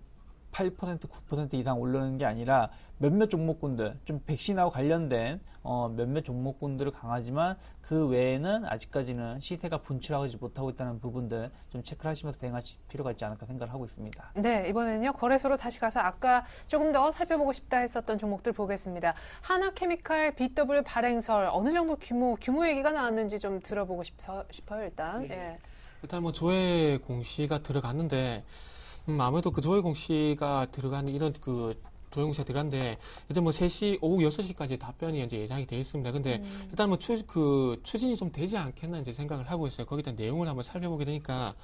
S4: 8%, 9% 이상 오르는 게 아니라 몇몇 종목군들, 좀 백신하고 관련된 몇몇 종목군들은 강하지만 그 외에는 아직까지는 시세가 분출하지 못하고 있다는 부분들 좀 체크를 하시면서 대응하실 필요가 있지 않을까 생각을 하고 있습니다.
S1: 네, 이번에는요 거래소로 다시 가서 아까 조금 더 살펴보고 싶다 했었던 종목들 보겠습니다. 한화케미칼 BW 발행설 어느 정도 규모 얘기가 나왔는지 좀 들어보고 싶어요 일단. 네.
S3: 일단 뭐 조회 공시가 들어갔는데, 아무래도 그 조회 공시가 들어가는 이런 그 조회 공시가 들어갔는데, 이제 뭐 3시, 오후 6시까지 답변이 이제 예상이 되어 있습니다. 근데 일단 뭐 추진이 좀 되지 않겠나 이제 생각을 하고 있어요. 거기에 대한 내용을 한번 살펴보게 되니까,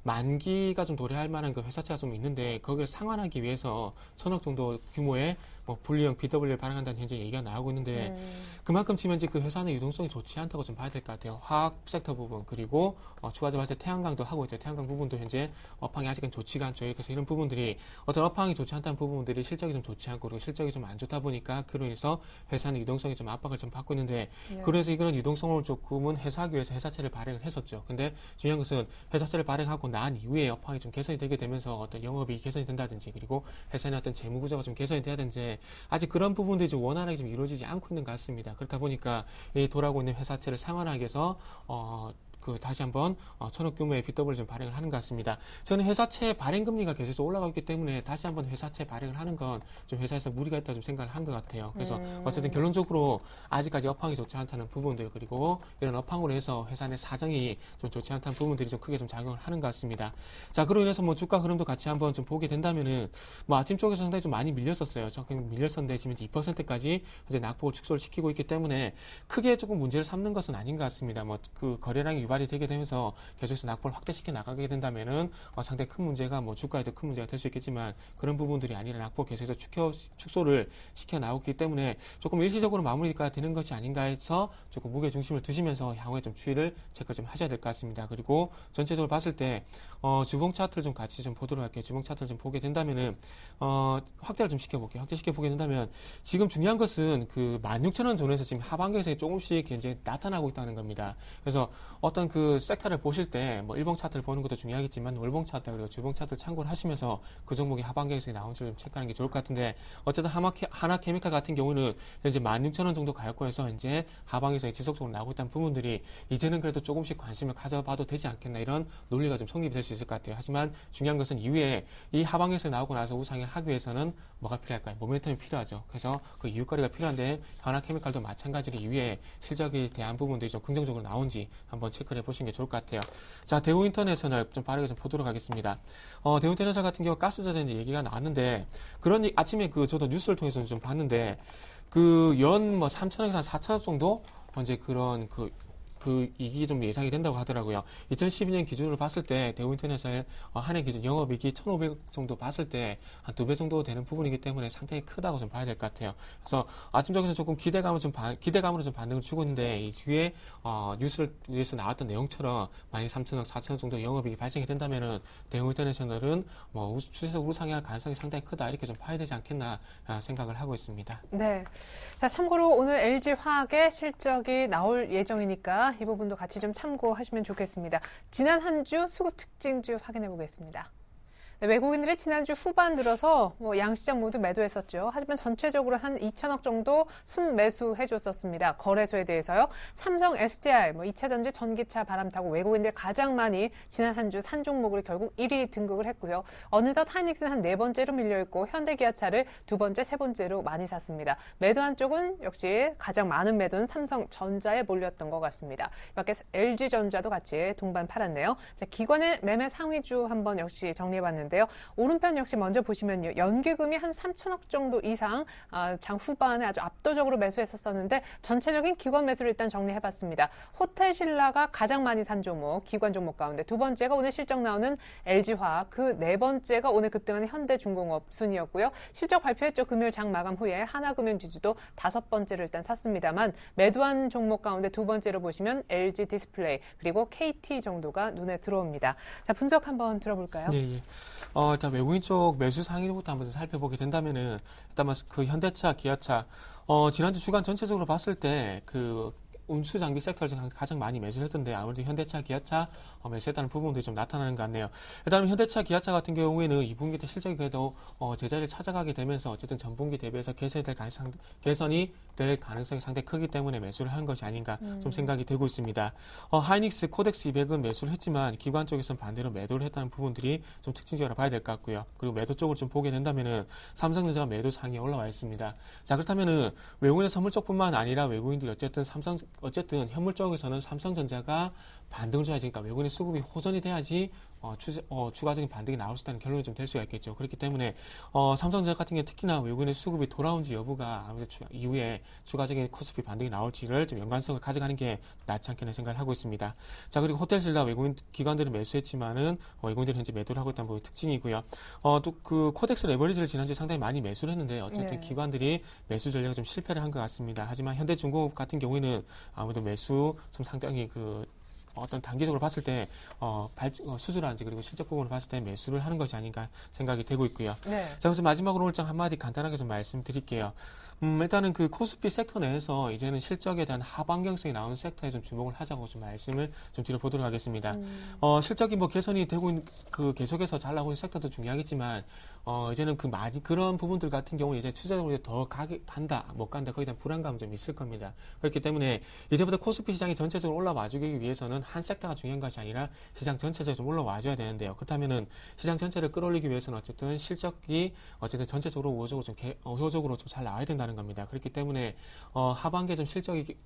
S3: 만기가 좀 도래할 만한 그 회사채가 좀 있는데, 거기를 상환하기 위해서 1,000억 정도 규모의 뭐 분리형 BW를 발행한다는 현재 얘기가 나오고 있는데, 그만큼 치면 이제 그 회사는 유동성이 좋지 않다고 좀 봐야 될 것 같아요. 화학 섹터 부분, 그리고 추가적으로 태양광도 하고 있죠. 태양광 부분도 현재 업황이 아직은 좋지가 않죠. 그래서 이런 부분들이 어떤 업황이 좋지 않다는 부분들이 실적이 좀 좋지 않고, 그리고 실적이 좀 안 좋다 보니까 그로 인해서 회사는 유동성이 좀 압박을 좀 받고 있는데, 그래서 이런 유동성을 조금은 해소하기 위해서 회사채를 발행을 했었죠. 근데 중요한 것은 회사채를 발행하고 난 이후에 업황이 좀 개선이 되게 되면서 어떤 영업이 개선이 된다든지, 그리고 회사의 어떤 재무 구조가 좀 개선이 돼야 되는데, 있는데 아직 그런 부분들이 좀 원활하게 좀 이루어지지 않고 있는 것 같습니다. 그렇다 보니까 이 돌아오고 있는 회사채를 상환하기 위해서 다시 한번 천억 규모의 BW를 좀 발행을 하는 것 같습니다. 저는 회사채 발행 금리가 계속 올라가고 있기 때문에 다시 한번 회사채 발행을 하는 건 좀 회사에서 무리가 있다 좀 생각을 한 것 같아요. 그래서 어쨌든 결론적으로 아직까지 업황이 좋지 않다는 부분들 그리고 이런 업황으로 해서 회사 내 사정이 좀 좋지 않다는 부분들이 좀 크게 좀 작용을 하는 것 같습니다. 자, 그로 인해서 뭐 주가 흐름도 같이 한번 좀 보게 된다면은 뭐 아침 쪽에서 상당히 좀 많이 밀렸었어요. 조금 밀렸었는데 지금 2%까지 이제 낙폭을 축소를 시키고 있기 때문에 크게 조금 문제를 삼는 것은 아닌 것 같습니다. 뭐 그 거래량이 유발이 되게 되면서 계속해서 낙폭을 확대시켜 나가게 된다면은 상당히 큰 문제가 뭐 주가에도 큰 문제가 될 수 있겠지만 그런 부분들이 아니라 낙폭 계속해서 축소를 시켜 나오기 때문에 조금 일시적으로 마무리가 되는 것이 아닌가 해서 조금 무게 중심을 두시면서 향후에 좀 추이를 체크 좀 하셔야 될 것 같습니다. 그리고 전체적으로 봤을 때 주봉 차트를 좀 같이 좀 보도록 할게요. 주봉 차트를 좀 보게 된다면은 확대를 좀 시켜볼게요. 확대시켜 보게 된다면 지금 중요한 것은 그 16,000원 존에서 지금 하반기에서 조금씩 이제 나타나고 있다는 겁니다. 그래서 어떤 그 섹터를 보실 때 뭐 일봉 차트를 보는 것도 중요하겠지만 월봉 차트 그리고 주봉 차트를 참고를 하시면서 그 종목이 하반기에서 나온지 좀 체크하는 게 좋을 것 같은데 어쨌든 하나케미칼 같은 경우는 이제 16,000원 정도 가격권에서 이제 하반기에서 지속적으로 나오고 있다는 부분들이 이제는 그래도 조금씩 관심을 가져봐도 되지 않겠나 이런 논리가 좀 성립이 될 수 있을 것 같아요. 하지만 중요한 것은 이후에 이 하반기에서 나오고 나서 우상을 하기 위해서는 뭐가 필요할까요? 모멘텀이 필요하죠. 그래서 그 이유거리가 필요한데 하나케미칼도 마찬가지로 이후에 실적에 대한 부분들이 좀 긍정적으로 나온지 한번 체크를 해보시는 게 좋을 것 같아요. 자, 대우인터내셔널 좀 빠르게 좀 보도록 하겠습니다. 대우인터내셔널 같은 경우 가스 저전 얘기가 나왔는데 그런 아침에 저도 뉴스를 통해서 좀 봤는데 연 3천억에서 4천억 정도 이제 그런 이익이 좀 예상이 된다고 하더라고요. 2012년 기준으로 봤을 때 대우인터내셔널 한 해 기준 영업이익이 1,500억 정도 봤을 때 한 2배 정도 되는 부분이기 때문에 상당히 크다고 좀 봐야 될 것 같아요. 그래서 아침적에서 조금 기대감으로 좀 반응을 주고 있는데 이 뒤에 뉴스에서 나왔던 내용처럼 만약 3천억, 4천억 정도 영업이익이 발생이 된다면은 대우인터내셔널은 뭐 추세적 우상향할 가능성이 상당히 크다 이렇게 좀 봐야 되지 않겠나 생각을 하고 있습니다.
S1: 네. 자, 참고로 오늘 LG화학의 실적이 나올 예정이니까 이 부분도 같이 좀 참고하시면 좋겠습니다. 지난 한 주 수급 특징주 확인해 보겠습니다. 네, 외국인들이 지난주 후반 들어서 양시장 모두 매도했었죠. 하지만 전체적으로 한 2천억 정도 순매수해줬었습니다. 거래소에 대해서요. 삼성, SDI, 2차전지, 전기차 바람 타고 외국인들 가장 많이 지난 한 주 산 종목을 결국 1위 등극을 했고요. 어느덧 하이닉스는 한 4번째로 밀려있고 현대기아차를 2번째, 3번째로 많이 샀습니다. 매도한 쪽은 역시 가장 많은 매도는 삼성전자에 몰렸던 것 같습니다. 이밖에 LG전자도 같이 동반 팔았네요. 자, 기관의 매매 상위주 한번 역시 정리해봤는데 오른편 역시 먼저 보시면요. 연기금이 한 3천억 정도 이상 장 후반에 아주 압도적으로 매수했었는데 전체적인 기관 매수를 일단 정리해봤습니다. 호텔신라가 가장 많이 산 종목, 기관 종목 가운데 두 번째가 오늘 실적 나오는 LG화학, 그 네 번째가 오늘 급등하는 현대중공업 순이었고요. 실적 발표했죠. 금요일 장 마감 후에 하나금융지주도 5번째를 일단 샀습니다만 매도한 종목 가운데 두 번째로 보시면 LG디스플레이 그리고 KT 정도가 눈에 들어옵니다. 자, 분석 한번 들어볼까요?
S3: 네. 일단 외국인 쪽 매수 상위부터 한번 살펴보게 된다면은 일단 그 현대차, 기아차 지난주 주간 전체적으로 봤을 때 운수 장비 섹터를 가장 많이 매수를 했던데 아무래도 현대차, 기아차 매수했다는 부분들이 좀 나타나는 것 같네요. 일단 현대차, 기아차 같은 경우에는 2분기 때 실적이 그래도 제자리를 찾아가게 되면서 어쨌든 전분기 대비해서 개선이 될 가능성이 상당히 크기 때문에 매수를 하는 것이 아닌가 좀 생각이 되고 있습니다. 하이닉스, 코덱스 200은 매수를 했지만 기관 쪽에서는 반대로 매도를 했다는 부분들이 좀 특징적으로 봐야 될 것 같고요. 그리고 매도 쪽을 좀 보게 된다면은 삼성전자가 매도 상위에 올라와 있습니다. 자, 그렇다면은 외국인의 선물 쪽뿐만 아니라 외국인들이 어쨌든 현물 쪽에서는 삼성전자가 반등을 줘야지, 그러니까 외국인의 수급이 호전이 돼야지 추가적인 반등이 나올 수 있다는 결론이 좀 될 수가 있겠죠. 그렇기 때문에 삼성전자 같은 경우 특히나 외국인의 수급이 돌아온지 여부가 아무래도 이후에 추가적인 코스피 반등이 나올지를 좀 연관성을 가져가는 게 낫지 않겠나 생각을 하고 있습니다. 자, 그리고 호텔신라 외국인 기관들은 매수했지만은 외국인들은 현재 매도를 하고 있다는 부분이 특징이고요. 또 그 코덱스 레버리지를 지난주에 상당히 많이 매수를 했는데 어쨌든 기관들이 매수 전략을 좀 실패를 한 것 같습니다. 하지만 현대중공업 같은 경우에는 아무래도 매수 좀 상당히 어떤 단기적으로 봤을 때 수주라든지 그리고 실적 부분을 봤을 때 매수를 하는 것이 아닌가 생각이 되고 있고요. 네. 자, 그래서 마지막으로 오늘 한마디 간단하게 좀 말씀드릴게요. 일단은 그 코스피 섹터 내에서 이제는 실적에 대한 하반경성이 나오는 섹터에 좀 주목을 하자고 좀 말씀을 좀 드려보도록 하겠습니다. 실적이 개선이 되고 계속해서 잘 나오고 있는 섹터도 중요하겠지만 이제는 그런 부분들 같은 경우는 이제 추세적으로 더 간다, 못 간다, 거기에 대한 불안감이 좀 있을 겁니다. 그렇기 때문에 이제부터 코스피 시장이 전체적으로 올라와주기 위해서는 한 섹터가 중요한 것이 아니라 시장 전체적으로 좀 올라와줘야 되는데요. 그렇다면은 시장 전체를 끌어올리기 위해서는 어쨌든 실적이 전체적으로 우호적으로 좀 잘 나와야 된다는 겁니다. 그렇기 때문에 하반기에 좀 실적이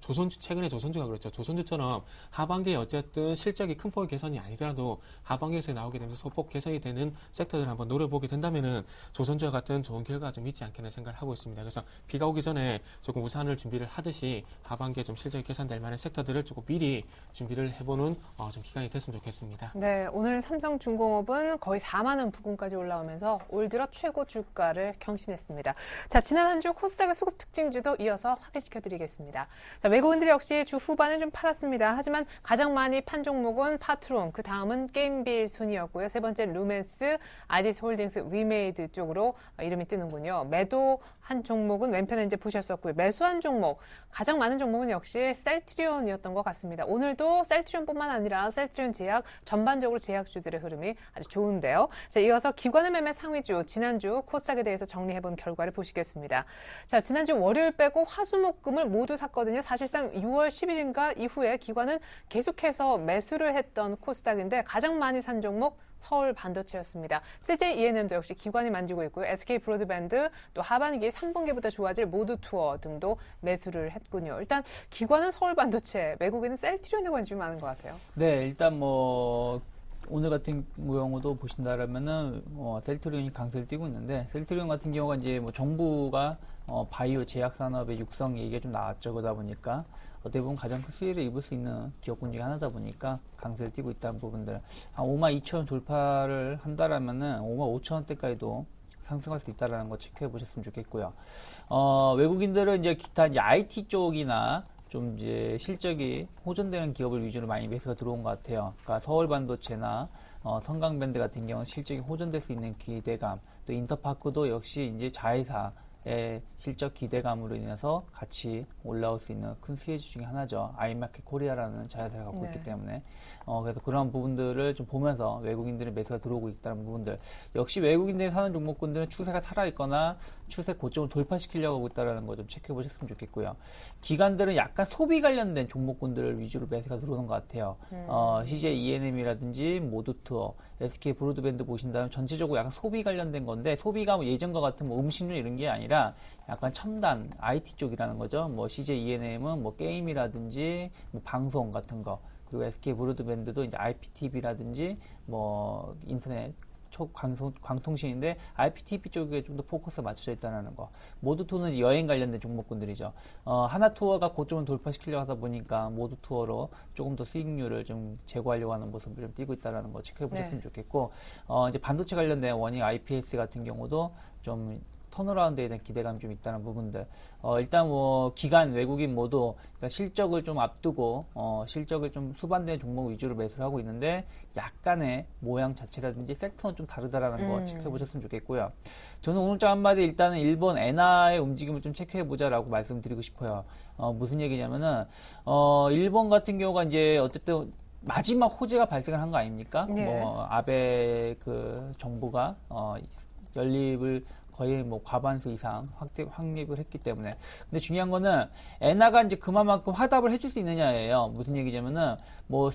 S3: 최근에 조선주가 그렇죠. 조선주처럼 하반기에 어쨌든 실적이 큰 폭의 개선이 아니더라도 하반기에서 나오게 되면서 소폭 개선이 되는 섹터들을 한번 노려보게 된다면은 조선주와 같은 좋은 결과가 좀 있지 않겠나 생각을 하고 있습니다. 그래서 비가 오기 전에 조금 우산을 준비를 하듯이 하반기에 좀 실적이 개선될 만한 섹터들을 조금 미리 준비를 해보는 좀 기간이 됐으면 좋겠습니다.
S1: 네, 오늘 삼성중공업은 거의 4만 원 부근까지 올라오면서 올 들어 최고 주가를 경신했습니다. 자, 지난 한 주 코스닥의 수급 특징주도 이어서 확인시켜드리겠습니다. 자, 외국인들이 역시 주 후반에 좀 팔았습니다. 하지만 가장 많이 판 종목은 파트론, 그 다음은 게임빌 순이었고요. 세 번째 루멘스, 아디스 홀딩스, 위메이드 쪽으로 이름이 뜨는군요. 매도한 종목은 왼편에 이제 보셨었고요. 매수한 종목, 가장 많은 종목은 역시 셀트리온이었던 것 같습니다. 오늘도 셀트리온뿐만 아니라 셀트리온 제약, 전반적으로 제약주들의 흐름이 아주 좋은데요. 자, 이어서 기관의 매매 상위주, 지난주 코스닥에 대해서 정리해본 결과를 보시겠습니다. 자, 지난주 월요일 빼고 화수목금을 모두 샀거든요. 사실상 6월 10일인가 이후에 기관은 계속해서 매수를 했던 코스닥인데 가장 많이 산 종목 서울 반도체였습니다. CJ E&M도 역시 기관이 만지고 있고요. SK 브로드밴드, 또 하반기 3분기부터 좋아질 모두 투어 등도 매수를 했군요. 일단 기관은 서울 반도체, 외국인은 셀트리온에 관심이 많은 것 같아요.
S4: 네, 일단 오늘 같은 경우도 보신다라면은 셀트리온이 강세를 띠고 있는데, 셀트리온 같은 경우가 이제 정부가 바이오 제약 산업의 육성 얘기가 좀 나왔죠. 그러다 보니까 어떻게 보면 가장 큰 수혜를 입을 수 있는 기업군 중에 하나다 보니까 강세를 띠고 있다는 부분들. 한 52,000원 돌파를 한다라면은 55,000원대까지도 상승할 수 있다라는 거 체크해 보셨으면 좋겠고요. 외국인들은 이제 기타 IT 쪽이나 좀 이제 실적이 호전되는 기업을 위주로 많이 매수가 들어온 것 같아요. 그러니까 서울 반도체나 성강밴드 같은 경우는 실적이 호전될 수 있는 기대감, 또 인터파크도 역시 이제 자회사의 실적 기대감으로 인해서 같이 올라올 수 있는 큰 수혜주 중에 하나죠. 아이마켓 코리아라는 자회사를 갖고 있기 때문에. 그래서 그런 부분들을 좀 보면서 외국인들의 매수가 들어오고 있다는 부분들. 역시 외국인들이 사는 종목군들은 추세가 살아있거나 추세 고점을 돌파시키려고 하고 있다는 거 좀 체크해 보셨으면 좋겠고요. 기관들은 약간 소비 관련된 종목군들 위주로 매수가 들어오는 것 같아요. CJ E&M이라든지 모두투어, SK 브로드밴드 보신다면 전체적으로 약간 소비 관련된 건데, 소비가 예전과 같은 음식료 이런 게 아니라 약간 첨단 IT 쪽이라는 거죠. CJ E&M은 게임이라든지 방송 같은 거, 그리고 SK 브로드밴드도 이제 IPTV라든지 인터넷 광통신인데 IPTV 쪽에 좀 더 포커스가 맞춰져 있다는 거. 모두투어는 여행 관련된 종목군들이죠. 하나투어가 고점을 돌파시키려고 하다 보니까 모두투어로 조금 더 수익률을 좀 제고하려고 하는 모습을 좀 띄고 있다는 거 체크해 보셨으면 좋겠고, 이제 반도체 관련된 원익 IPS 같은 경우도 좀 턴어라운드에 대한 기대감이 좀 있다는 부분들. 일단 기관, 외국인 모두 일단 실적을 좀 앞두고, 실적을 좀 수반되는 종목 위주로 매수를 하고 있는데, 약간의 모양 자체라든지 섹터는 좀 다르다라는 거 체크해 보셨으면 좋겠고요. 저는 오늘 장 한마디 일단은 일본 엔화의 움직임을 좀 체크해 보자라고 말씀드리고 싶어요. 무슨 얘기냐면은, 일본 같은 경우가 이제 어쨌든 마지막 호재가 발생을 한 거 아닙니까? 아베 정부가, 연립을 거의 과반수 이상 확립을 했기 때문에. 근데 중요한 거는 엔화가 이제 그만큼 화답을 해줄 수 있느냐예요. 무슨 얘기냐면은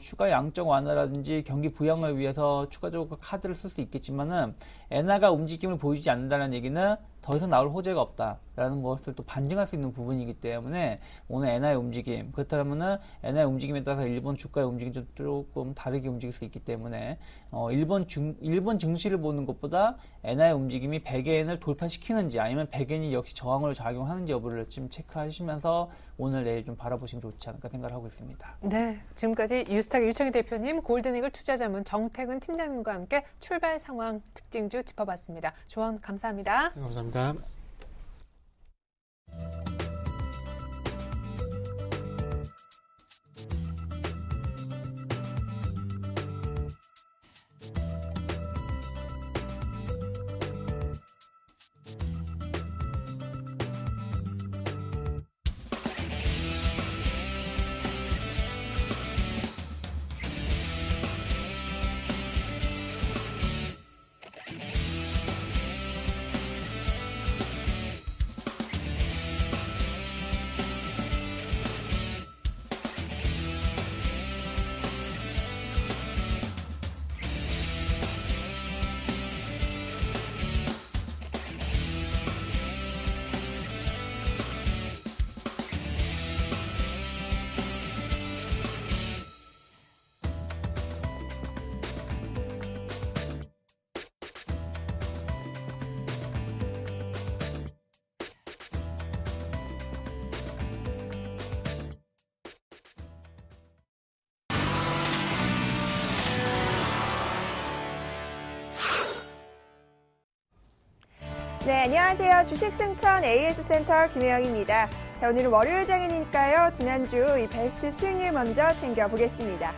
S4: 추가 양적 완화라든지 경기 부양을 위해서 추가적으로 카드를 쓸 수 있겠지만은 엔화가 움직임을 보이지 않는다는 얘기는 더 이상 나올 호재가 없다라는 것을 또 반증할 수 있는 부분이기 때문에 오늘 엔화의 움직임, 그렇다면은 엔화의 움직임에 따라서 일본 주가의 움직임이 좀 조금 다르게 움직일 수 있기 때문에 일본 증시를 보는 것보다 엔화의 움직임이 100엔을 돌파시키는지 아니면 100엔이 역시 저항으로 작용하는지 여부를 좀 체크하시면서 오늘 내일 좀 바라보시면 좋지 않을까 생각을 하고 있습니다.
S1: 네, 지금까지 유스탁의 유창희 대표님, 골든이글 투자자문 정태근 팀장님과 함께 출발 상황 특징주 짚어봤습니다. 조언 감사합니다.
S3: 네, 감사합니다.
S7: 네, 안녕하세요. 주식승천 AS센터 김혜영입니다. 자, 오늘은 월요일 장이니까요. 지난주 이 베스트 수익률 먼저 챙겨보겠습니다.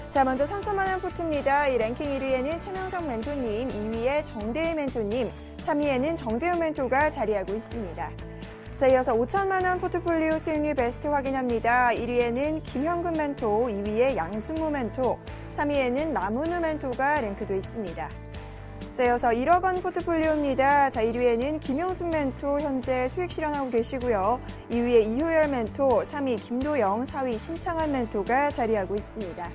S7: 자, 먼저 3천만 원 포트입니다. 이 랭킹 1위에는 최명석 멘토님, 2위에 정대희 멘토님, 3위에는 정재훈 멘토가 자리하고 있습니다. 자, 이어서 5천만 원 포트폴리오 수익률 베스트 확인합니다. 1위에는 김현근 멘토, 2위에 양순무 멘토, 3위에는 남은우 멘토가 랭크돼 있습니다. 자, 이어서 1억 원 포트폴리오입니다. 자, 1위에는 김용순 멘토 현재 수익 실현하고 계시고요. 2위에 이효열 멘토, 3위 김도영, 4위 신창한 멘토가 자리하고 있습니다.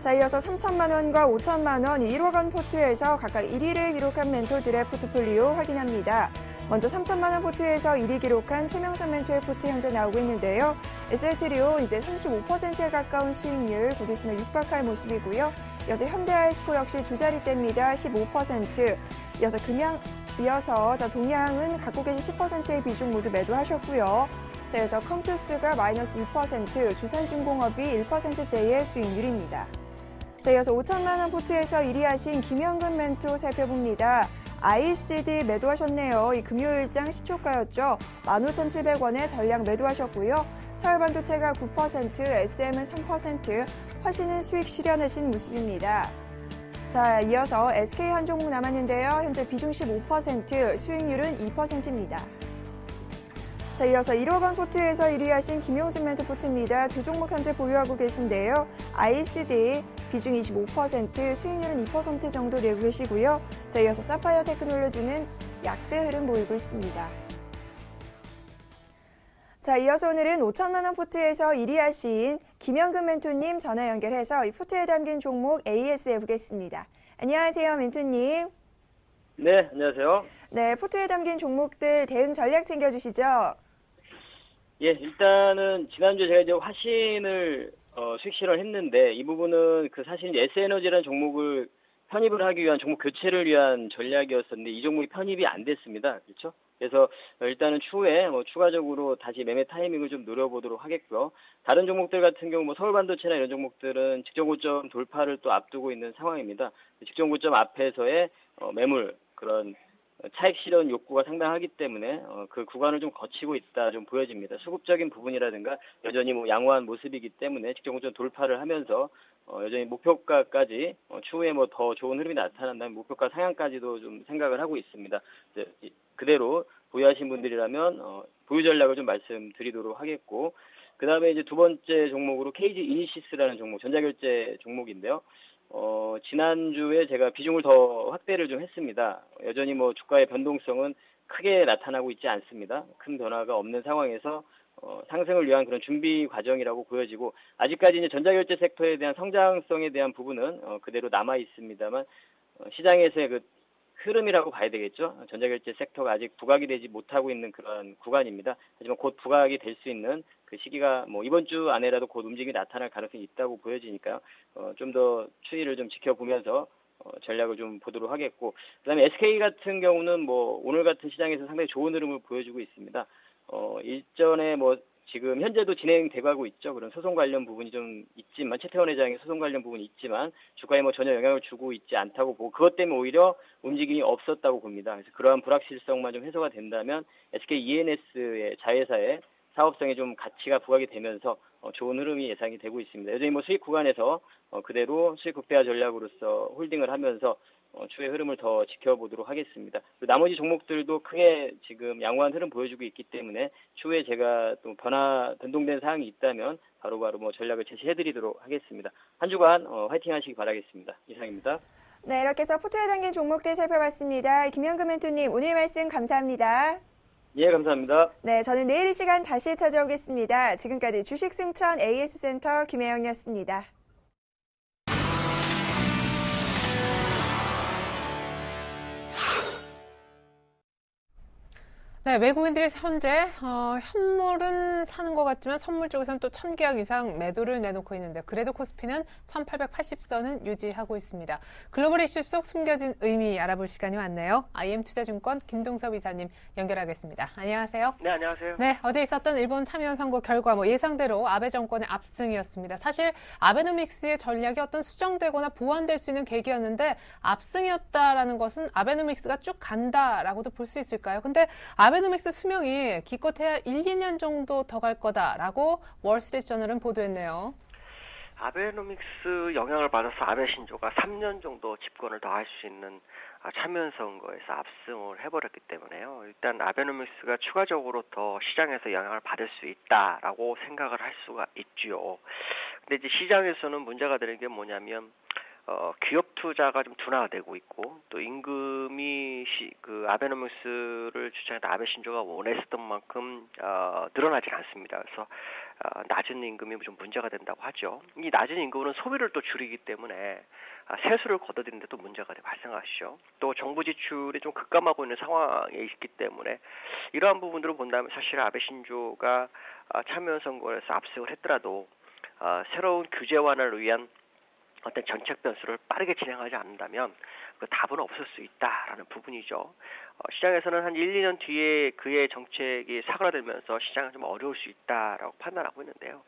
S7: 자, 이어서 3천만 원과 5천만 원, 1억 원 포트에서 각각 1위를 기록한 멘토들의 포트폴리오 확인합니다. 먼저 3천만 원 포트에서 1위 기록한 최명선 멘토의 포트 현재 나오고 있는데요. SL트리오 이제 35%에 가까운 수익률 곧 있으면 육박할 모습이고요. 이어서 현대아이스코 역시 두 자리대입니다. 15%. 이어서 동양은 갖고 계신 10%의 비중 모두 매도하셨고요. 자, 이어서 컴투스가 마이너스 2%, 주산중공업이 1%대의 수익률입니다. 자, 이어서 5천만 원 포트에서 1위 하신 김현근 멘토 살펴봅니다. ICD 매도하셨네요. 이 금요일장 시초가였죠. 15,700원에 전량 매도하셨고요. 서울반도체가 9%, SM은 3%, 화신은 수익 실현하신 모습입니다. 자, 이어서 SK 한 종목 남았는데요. 현재 비중 15%, 수익률은 2%입니다. 자, 이어서 1억 원 포트에서 1위 하신 김용준 멘토 포트입니다. 두 종목 현재 보유하고 계신데요. ICD 비중 25%, 수익률은 2% 정도 내고 계시고요. 자, 이어서 사파이어 테크놀로지는 약세 흐름 보이고 있습니다. 자, 이어서 오늘은 5천만 원 포트에서 1위 하신 김현근 멘토님 전화 연결해서 이 포트에 담긴 종목 AS 해보겠습니다. 안녕하세요, 멘토님.
S8: 네, 안녕하세요.
S7: 네, 포트에 담긴 종목들 대응 전략 챙겨주시죠.
S8: 예, 일단은 지난주에 제가 이제 화신을 수익 실현했는데 이 부분은 그 사실 S에너지라는 종목을 편입을 하기 위한 종목 교체를 위한 전략이었었는데 이 종목이 편입이 안 됐습니다. 그렇죠? 그래서 일단은 추후에 추가적으로 다시 매매 타이밍을 좀 노려보도록 하겠고요. 다른 종목들 같은 경우 서울반도체나 이런 종목들은 직전 고점 돌파를 또 앞두고 있는 상황입니다. 직전 고점 앞에서의 매물 그런 차익 실현 욕구가 상당하기 때문에 그 구간을 좀 거치고 있다 좀 보여집니다. 수급적인 부분이라든가 여전히 양호한 모습이기 때문에 직전 고점 돌파를 하면서 여전히 목표가까지 추후에 더 좋은 흐름이 나타난다면 목표가 상향까지도 좀 생각을 하고 있습니다. 그대로 보유하신 분들이라면 보유 전략을 좀 말씀드리도록 하겠고, 그 다음에 이제 두 번째 종목으로 KG 이니시스라는 종목, 전자결제 종목인데요. 지난주에 제가 비중을 더 확대를 좀 했습니다. 여전히 주가의 변동성은 크게 나타나고 있지 않습니다. 큰 변화가 없는 상황에서 상승을 위한 그런 준비 과정이라고 보여지고, 아직까지 이제 전자결제 섹터에 대한 성장성에 대한 부분은 그대로 남아 있습니다만 시장에서의 그 흐름이라고 봐야 되겠죠. 전자결제 섹터가 아직 부각이 되지 못하고 있는 그런 구간입니다. 하지만 곧 부각이 될 수 있는 그 시기가 이번 주 안에라도 곧 움직임이 나타날 가능성이 있다고 보여지니까요. 좀 더 추이를 좀 지켜보면서 전략을 좀 보도록 하겠고, 그다음에 SK 같은 경우는 오늘 같은 시장에서 상당히 좋은 흐름을 보여주고 있습니다. 일전에 지금 현재도 진행되고 하고 있죠. 그런 소송 관련 부분이 좀 있지만, 최태원 회장의 소송 관련 부분이 있지만 주가에 전혀 영향을 주고 있지 않다고 보고, 그것 때문에 오히려 움직임이 없었다고 봅니다. 그래서 그러한 불확실성만 좀 해소가 된다면 SK ENS의 자회사의 사업성에 좀 가치가 부각이 되면서 좋은 흐름이 예상이 되고 있습니다. 여전히 수익 구간에서 그대로 수익 극대화 전략으로서 홀딩을 하면서 추후의 흐름을 더 지켜보도록 하겠습니다. 그리고 나머지 종목들도 크게 지금 양호한 흐름 보여주고 있기 때문에 추후에 제가 또 변동된 사항이 있다면 바로바로 전략을 제시해드리도록 하겠습니다. 한 주간 화이팅 하시기 바라겠습니다. 이상입니다.
S7: 네, 이렇게 해서 포트에 담긴 종목들 살펴봤습니다. 김현근 멘토님, 오늘 말씀 감사합니다.
S8: 예, 감사합니다.
S7: 네, 저는 내일 이 시간 다시 찾아오겠습니다. 지금까지 주식승천 AS센터 김혜영이었습니다.
S1: 네, 외국인들이 현재 현물은 사는 것 같지만 선물 쪽에서는 또 1,000계약 이상 매도를 내놓고 있는데 그래도 코스피는 1,880선은 유지하고 있습니다. 글로벌 이슈 속 숨겨진 의미 알아볼 시간이 왔네요. IM투자증권 김동섭 이사님 연결하겠습니다. 안녕하세요.
S9: 네, 안녕하세요.
S1: 네, 어제 있었던 일본 참여연 선거 결과 예상대로 아베 정권의 압승이었습니다. 사실 아베노믹스의 전략이 어떤 수정되거나 보완될 수 있는 계기였는데 압승이었다라는 것은 아베노믹스가 쭉 간다라고도 볼 수 있을까요? 근데 아베노믹스 수명이 기껏해야 1, 2년 정도 더 갈 거다라고 월스트리트저널은 보도했네요.
S9: 아베노믹스 영향을 받아서 아베 신조가 3년 정도 집권을 더 할 수 있는 참여연 선거에서 압승을 해버렸기 때문에요. 일단 아베노믹스가 추가적으로 더 시장에서 영향을 받을 수 있다라고 생각을 할 수가 있죠. 근데 이제 시장에서는 문제가 되는 게 뭐냐면 기업 투자가 좀 둔화가 되고 있고 또 임금이 아베노믹스를 주장했던 아베 신조가 원했었던 만큼 늘어나진 않습니다. 그래서 낮은 임금이 좀 문제가 된다고 하죠. 이 낮은 임금은 소비를 또 줄이기 때문에 세수를 걷어들이는데 또 문제가 발생하시죠. 또 정부 지출이 좀 급감하고 있는 상황에 있기 때문에 이러한 부분들을 본다면 사실 아베 신조가 참여연 선거에서 압승을 했더라도 새로운 규제 완화를 위한 어떤 정책 변수를 빠르게 진행하지 않는다면 그 답은 없을 수 있다라는 부분이죠. 시장에서는 한 1, 2년 뒤에 그의 정책이 사그라들면서 시장은 좀 어려울 수 있다라고 판단하고 있는데요.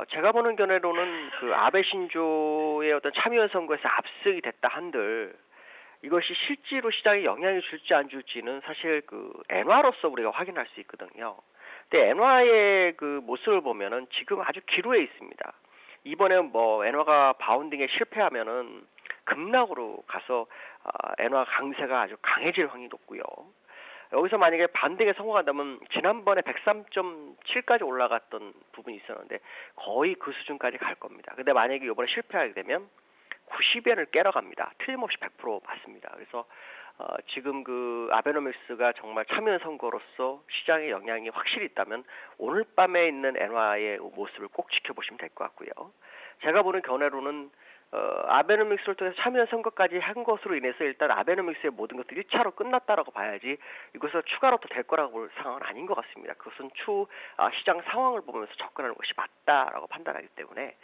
S9: 제가 보는 견해로는 그 아베 신조의 어떤 참여연 선거에서 압승이 됐다 한들 이것이 실제로 시장에 영향을 줄지 안 줄지는 사실 그 엔화로서 우리가 확인할 수 있거든요. 근데 엔화의 그 모습을 보면은 지금 아주 기로에 있습니다. 이번에 엔화가 바운딩에 실패하면은 급락으로 가서 엔화 강세가 아주 강해질 확률이 높고요. 여기서 만약에 반등에 성공한다면 지난번에 103.7까지 올라갔던 부분이 있었는데 거의 그 수준까지 갈 겁니다. 근데 만약에 이번에 실패하게 되면 90엔을 깨러 갑니다. 틀림없이 100% 맞습니다. 그래서 지금 그 아베노믹스가 정말 참여연 선거로서 시장에 영향이 확실히 있다면 오늘 밤에 있는 엔화의 모습을 꼭 지켜보시면 될 것 같고요. 제가 보는 견해로는 아베노믹스를 통해서 참여연 선거까지 한 것으로 인해서 일단 아베노믹스의 모든 것들이 1차로 끝났다라고 봐야지 이것을 추가로 또 될 거라고 볼 상황은 아닌 것 같습니다. 그것은 시장 상황을 보면서 접근하는 것이 맞다라고 판단하기 때문에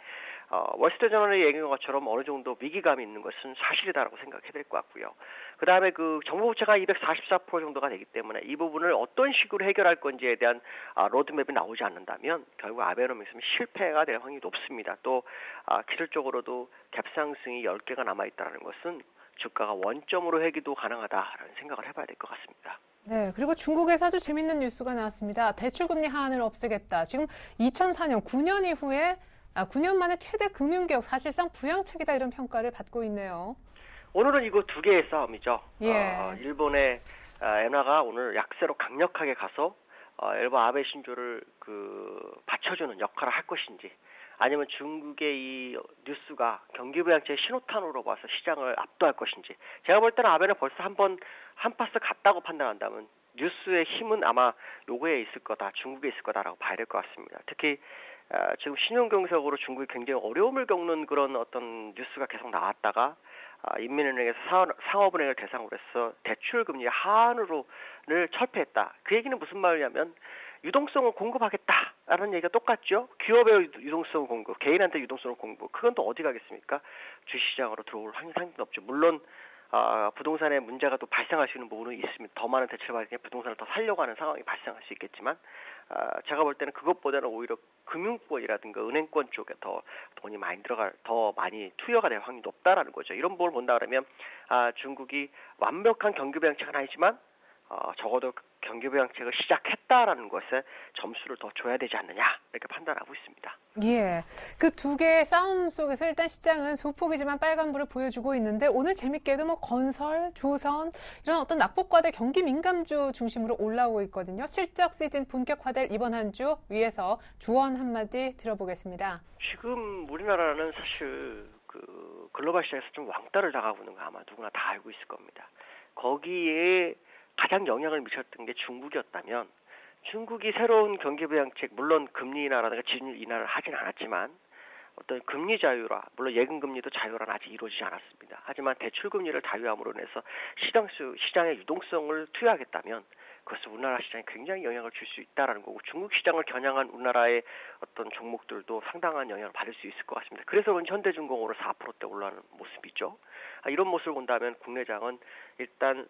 S9: 월스트리트저널이 얘기한 것처럼 어느 정도 위기감이 있는 것은 사실이다라고 생각해야 될 것 같고요. 그 다음에 그 정부 부채가 244% 정도가 되기 때문에 이 부분을 어떤 식으로 해결할 건지에 대한 로드맵이 나오지 않는다면 결국 아베노믹스는 실패가 될 확률이 높습니다. 또 기술적으로도 갭상승이 10개가 남아있다는 것은 주가가 원점으로 회귀도 가능하다라는 생각을 해봐야 될 것 같습니다.
S1: 네, 그리고 중국에서 아주 재밌는 뉴스가 나왔습니다. 대출금리 하한을 없애겠다. 지금 2004년 9년 이후에 9년 만에 최대 금융개혁, 사실상 부양책이다 이런 평가를 받고 있네요.
S9: 오늘은 이거 두 개의 싸움이죠.
S1: 예.
S9: 일본의 엔화가 오늘 약세로 강력하게 가서 일본 아베 신조를 받쳐주는 역할을 할 것인지 아니면 중국의 이 뉴스가 경기부양책의 신호탄으로 봐서 시장을 압도할 것인지 제가 볼 때는 아베는 벌써 한 파스 갔다고 판단한다면 뉴스의 힘은 아마 요거에 있을 거다, 중국에 있을 거다라고 봐야 될 것 같습니다. 특히 지금 신용경색으로 중국이 굉장히 어려움을 겪는 그런 어떤 뉴스가 계속 나왔다가 인민은행에서 상업은행을 대상으로 해서 대출금리 하한을 철폐했다. 그 얘기는 무슨 말이냐면 유동성을 공급하겠다라는 얘기가 똑같죠. 기업의 유동성 공급, 개인한테 유동성을 공급. 그건 또 어디 가겠습니까? 주식시장으로 들어올 확률이 상당히 높죠. 물론 부동산에 문제가 또 발생할 수 있는 부분은 있습니다. 더 많은 대출을 받으니 부동산을 더 살려고 하는 상황이 발생할 수 있겠지만 제가 볼 때는 그것보다는 오히려 금융권이라든가 은행권 쪽에 더 돈이 더 많이 투여가 될 확률이 높다라는 거죠. 이런 부분을 본다 그러면 중국이 완벽한 경기부양책은 아니지만 적어도 경기부양책을 시작했다라는 것에 점수를 더 줘야 되지 않느냐 이렇게 판단하고 있습니다.
S1: 예, 그 두 개의 싸움 속에서 일단 시장은 소폭이지만 빨간불을 보여주고 있는데 오늘 재밌게도 건설, 조선 이런 어떤 낙폭과대 경기 민감주 중심으로 올라오고 있거든요. 실적 시즌 본격화될 이번 한 주 위에서 조언 한마디 들어보겠습니다.
S9: 지금 우리나라는 사실 글로벌 시장에서 좀 왕따를 당하고 있는 거 아마 누구나 다 알고 있을 겁니다. 거기에 가장 영향을 미쳤던 게 중국이었다면 중국이 새로운 경기부양책, 물론 금리 인하라든가 지준율 인하를 하진 않았지만 어떤 금리 자유화, 물론 예금금리도 자유화는 아직 이루어지지 않았습니다. 하지만 대출금리를 자유함으로 인해서 시장의 유동성을 투여하겠다면 그것은 우리나라 시장에 굉장히 영향을 줄 수 있다라는 거고 중국 시장을 겨냥한 우리나라의 어떤 종목들도 상당한 영향을 받을 수 있을 것 같습니다. 그래서 현대중공업 오늘 4%대 올라가는 모습이죠. 이런 모습을 본다면 국내장은 일단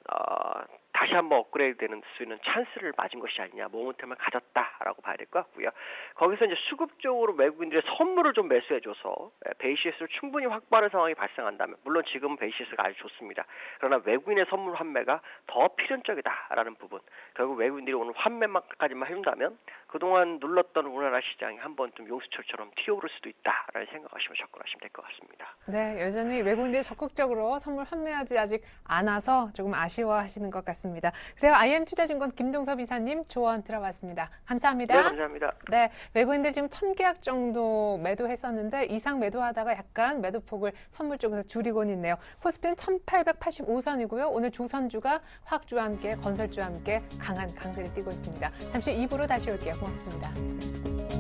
S9: 다시 한번 업그레이드되는 수 있는 찬스를 맞은 것이 아니냐, 모멘텀을 가졌다라고 봐야 될 것 같고요. 거기서 이제 수급적으로 외국인들의 선물을 좀 매수해줘서 베이시스를 충분히 확보하는 상황이 발생한다면, 물론 지금은 베이시스가 아주 좋습니다. 그러나 외국인의 선물 환매가 더 필연적이다라는 부분, 결국 외국인들이 오늘 환매만까지만 해준다면 그동안 눌렀던 우리나라 시장이 한번 좀 용수철처럼 튀어오를 수도 있다라는 생각하시면 접근하시면 될 것 같습니다.
S1: 네, 여전히 외국인들이 적극적으로 선물 판매하지 아직 않아서 조금 아쉬워하시는 것 같습니다. 그래요, IM투자증권 김동섭 이사님 조언 들어봤습니다. 감사합니다.
S9: 네, 감사합니다.
S1: 네, 외국인들 지금 1000계약 정도 매도했었는데 이상 매도하다가 약간 매도폭을 선물 쪽에서 줄이곤 있네요. 코스피는 1885선이고요. 오늘 조선주가 화학주와 함께 건설주와 함께 강한 강세를 띠고 있습니다. 잠시 2부로 다시 올게요. 고맙습니다.